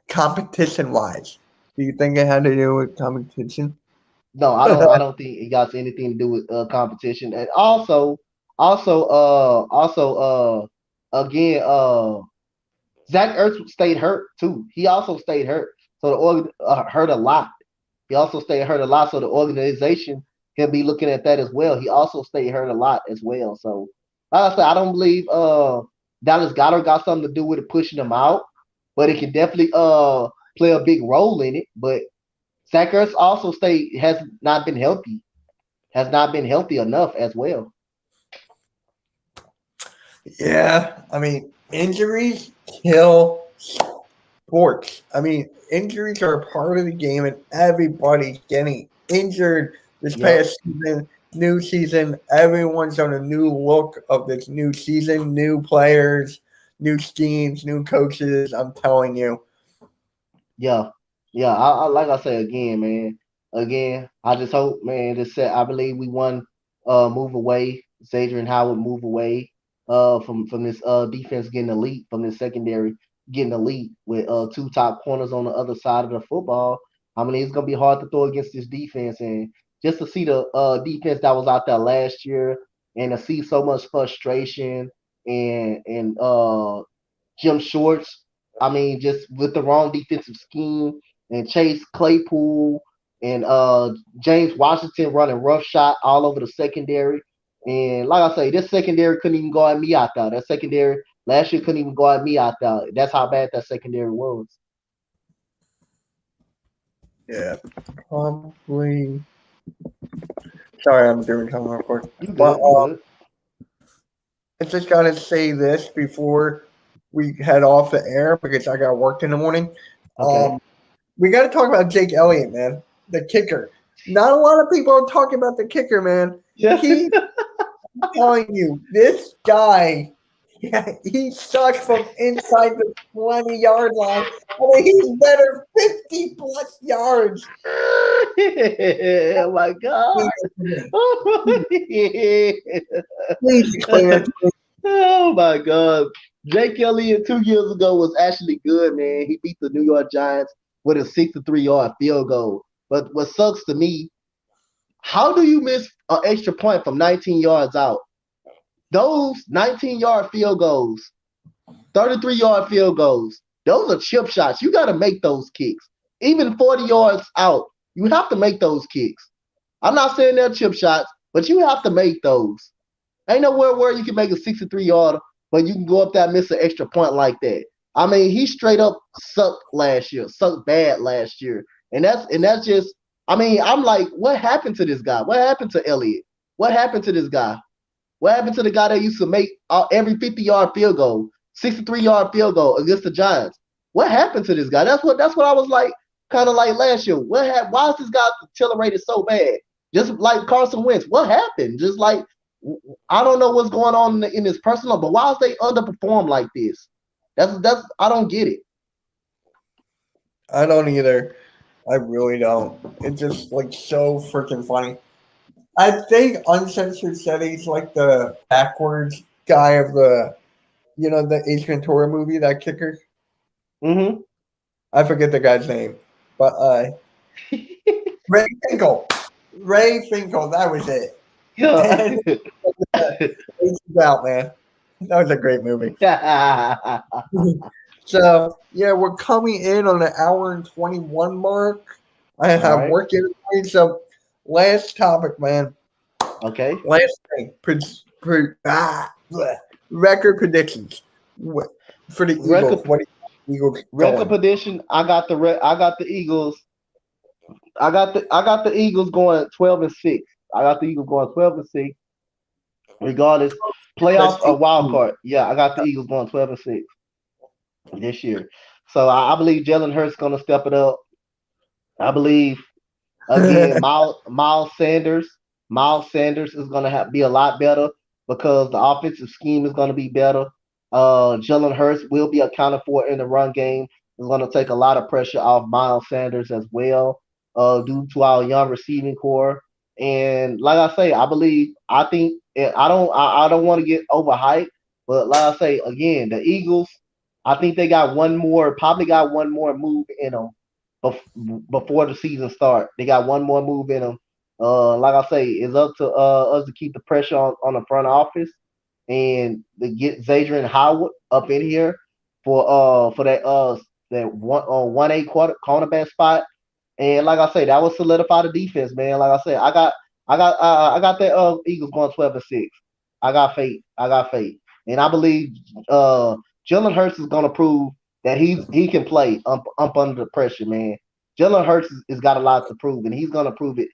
competition wise, do you think it had to do with competition? No, I don't think it got anything to do with competition. And also, again, Zach Ertz stayed hurt too. He also stayed hurt, so the hurt a lot. He also stayed hurt a lot, so the organization can be looking at that as well. He also stayed hurt a lot as well. So, like I said, I don't believe Dallas Goddard got something to do with it pushing him out, but it can definitely play a big role in it. But Zach Ertz also has not been healthy enough as well. Yeah, I mean, injuries kill sports. I mean, injuries are a part of the game, and everybody's getting injured this Yep. past season. New season, everyone's on a new look of this new season, new players, new schemes, new coaches. I'm telling you. Yeah, yeah. I like I say again, man. Again, I just hope, man. I believe we won. Move away. Zadrian Howard move away. From this defense getting elite, from this secondary getting elite with two top corners on the other side of the football. I mean, it's gonna be hard to throw against this defense, and just to see the defense that was out there last year, and to see so much frustration and Jim Shorts. I mean, just with the wrong defensive scheme and Chase Claypool and James Washington running rough shot all over the secondary. And like I say, this secondary couldn't even go at me out there. That secondary last year couldn't even go at me out there. That's how bad that secondary was. Yeah, probably. Sorry, I'm doing something real quick. You But good? You good? I just gotta say this before we head off the air because I got work in the morning. Okay. We got to talk about Jake Elliott, man, the kicker. Not a lot of people are talking about the kicker, man. Yeah. I'm telling you, this guy, yeah, he sucks from inside the 20-yard line. I mean, he's better 50 plus yards. Oh my God. Please explain it to me. Oh my God. Jake Elliott 2 years ago was actually good, man. He beat the New York Giants with a 63-yard field goal. But what sucks to me, how do you miss an extra point from 19 yards out? Those 19-yard field goals, 33-yard field goals, those are chip shots. You got to make those kicks. Even 40 yards out, you have to make those kicks. I'm not saying they're chip shots, but you have to make those. Ain't nowhere where you can make a 63-yarder, but you can go up there and miss an extra point like that. I mean, he straight up sucked last year, sucked bad last year. And that's just, I mean, I'm like, what happened to this guy? What happened to Elliott? What happened to this guy? What happened to the guy that used to make every 50-yard field goal, 63-yard field goal against the Giants? What happened to this guy? That's what I was like, kind of like last year. Why is this guy accelerated so bad? Just like Carson Wentz. What happened? Just like I don't know what's going on in his personal, but why is they underperform like this? That's I don't get it. I don't either. I really don't. It's just like so freaking funny. I think Uncensored said he's like the backwards guy of the Ace Ventura movie, that kicker. Mm-hmm. I forget the guy's name, but Ray Finkel. Ray Finkel, that was it. Yeah. It's out, man. That was a great movie. So yeah, we're coming in on an hour and 21 mark. I have right. work in mind. So last topic, man. Okay. Last thing. Record predictions for the Eagles. Record What are the Eagles record going? prediction. I got the Eagles. I got the Eagles going 12-6. I got the Eagles going 12-6, regardless playoffs or wild card. Yeah, I got the Eagles going 12-6 this year. So I believe Jalen Hurts gonna step it up. I believe again, Miles Sanders. Miles Sanders is gonna be a lot better because the offensive scheme is gonna be better. Jalen Hurts will be accounted for in the run game. It's gonna take a lot of pressure off Miles Sanders as well, due to our young receiving core. And like I say, I think I don't want to get overhyped, but like I say again, the Eagles, I think they probably got one more move in them before the season start. They got one more move in them. Like I say, it's up to us to keep the pressure on the front office and to get Zadrian Howard up in here for that 1A cornerback spot. And like I say, that will solidify the defense, man. Like I said, I got that Eagles going 12-6. I got faith. And I believe Jalen Hurts is gonna prove that he can play up under the pressure, man. Jalen Hurts has got a lot to prove, and he's gonna prove it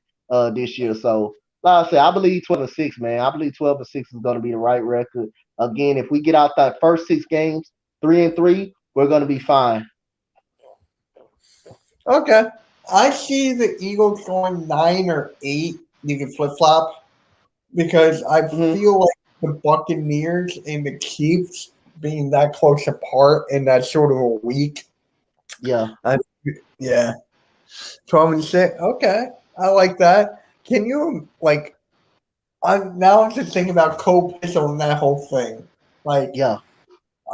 this year. So, like I said, I believe 12-6, man. I believe 12-6 is gonna be the right record. Again, if we get out that first 6 games, 3-3, we're gonna be fine. Okay. I see the Eagles going 9 or 8. You can flip flop because I Mm-hmm. feel like the Buccaneers and the Chiefs being that close apart in that sort of a week. Yeah. Yeah. 12-6. Okay. I like that. Can you I'm just thinking about Cole Pistol and that whole thing. Like, Yeah.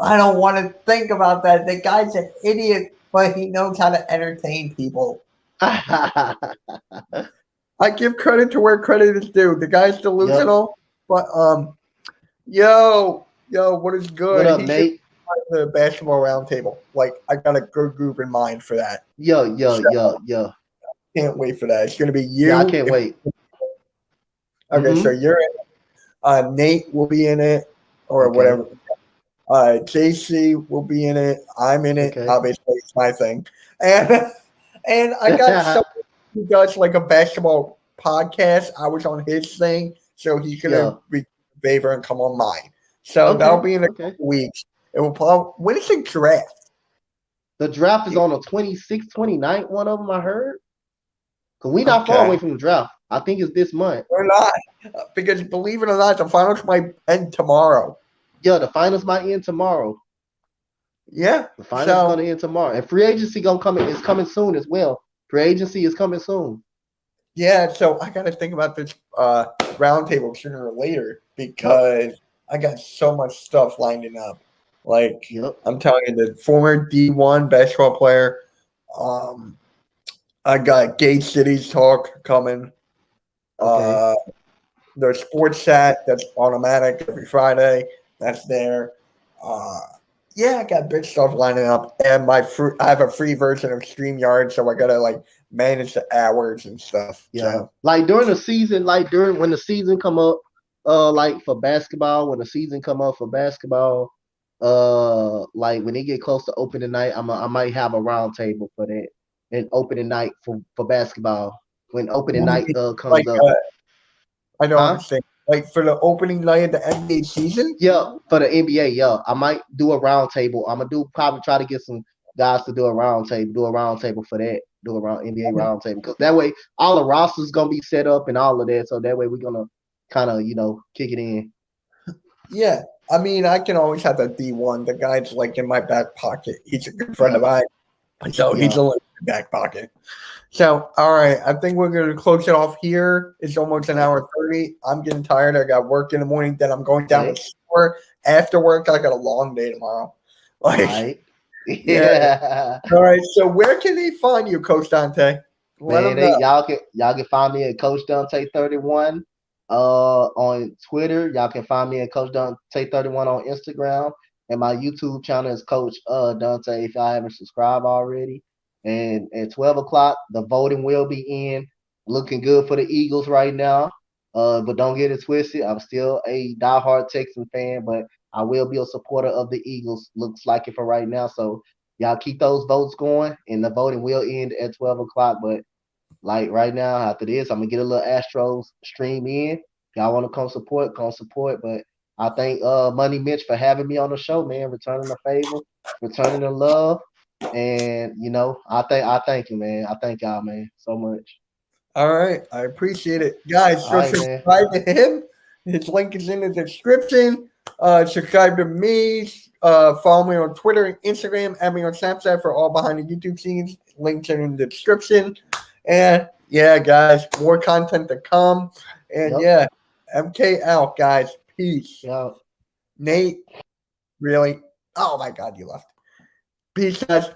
I don't want to think about that. The guy's an idiot, but he knows how to entertain people. I give credit to where credit is due. The guy's Yep. delusional, but yo, what is What good? up, He should Nate? be part of the basketball roundtable. Like, I got a good group in mind for that. So Yo. can't wait for that. It's gonna be Yeah, I you. can't wait. Okay, so Mm-hmm. you're in it. Nate will be in it, or Okay. whatever. JC will be in it. I'm in it. Okay. Obviously, it's my thing. And and I got someone who does like a basketball podcast. I was on his thing, so he's Yeah. gonna be favor and come on mine. So that'll Okay. be in a Okay. couple weeks. It will probably when is the draft? The draft is on the 26th, 29th, one of them I heard. Because we not far Okay. away from the draft. I think it's this month. We're not. Because believe it or not, the finals might end tomorrow. Yeah, the finals might end tomorrow. Yeah. The finals So, gonna end tomorrow, and free agency is coming soon as well. Free agency is coming soon. yeah, so I got to think about this roundtable sooner or later because I got so much stuff lining up. Like, Yep. I'm telling you, the former D1 basketball player, um, I got Gate Cities talk coming. Okay. The sports chat that's automatic every Friday. That's there. Uh, yeah, I got big stuff lining up, and I have a free version of StreamYard, so I gotta like manage the hours and stuff. Yeah. So Like during the season, like during when the season come up, like for basketball, when the season come up for basketball, like when they get close to opening night, I might have a round table for that. And opening night for basketball. When opening night like comes up. I don't Huh? understand. Like for the opening night of the NBA season. Yeah, for the NBA, yeah. I might do a round table. I'm gonna probably try to get some guys to do a round table, for that, do a round NBA round table. Because that way all the rosters gonna be set up and all of that. So that way we're gonna kind of, kick it in. Yeah, I mean, I can always have the D1. The guy's like in my back pocket. He's a good friend of mine, so he's Yeah. only in my back pocket. So, all right, I think we're going to close it off here. It's almost an hour 30. I'm getting tired. I got work in the morning. Then I'm going down to the store. After work, I got a long day tomorrow. Like, Right. yeah. Yeah. All right, so where can they find you, Coach Donte? Let Man, them know. y'all can find me at Coach Donte 31 on Twitter. Y'all can find me at Coach Donte 31 on Instagram. And my YouTube channel is Coach Donte if y'all haven't subscribed already. And at 12 o'clock, the voting will be in. Looking good for the Eagles right now. But don't get it twisted. I'm still a diehard Texan fan, but I will be a supporter of the Eagles. Looks like it for right now. So y'all keep those votes going, and the voting will end at 12 o'clock. But like right now, after this, I'm gonna get a little Astros stream in. Y'all want to come support, come support. But I thank Money Mitch for having me on the show, man. Returning the favor, returning the love, and I thank you, man. I thank y'all, man, so much. All right, I appreciate it, guys. All So right, man. subscribe to him. His link is in the description. Subscribe to me. Follow me on Twitter and Instagram. Add me on Snapchat for all behind the YouTube scenes. Links are in the description. And yeah, guys, more content to come. And yeah, MK out, guys. Peace. Yeah. Nate, really? Oh my God, you left. Peace, guys.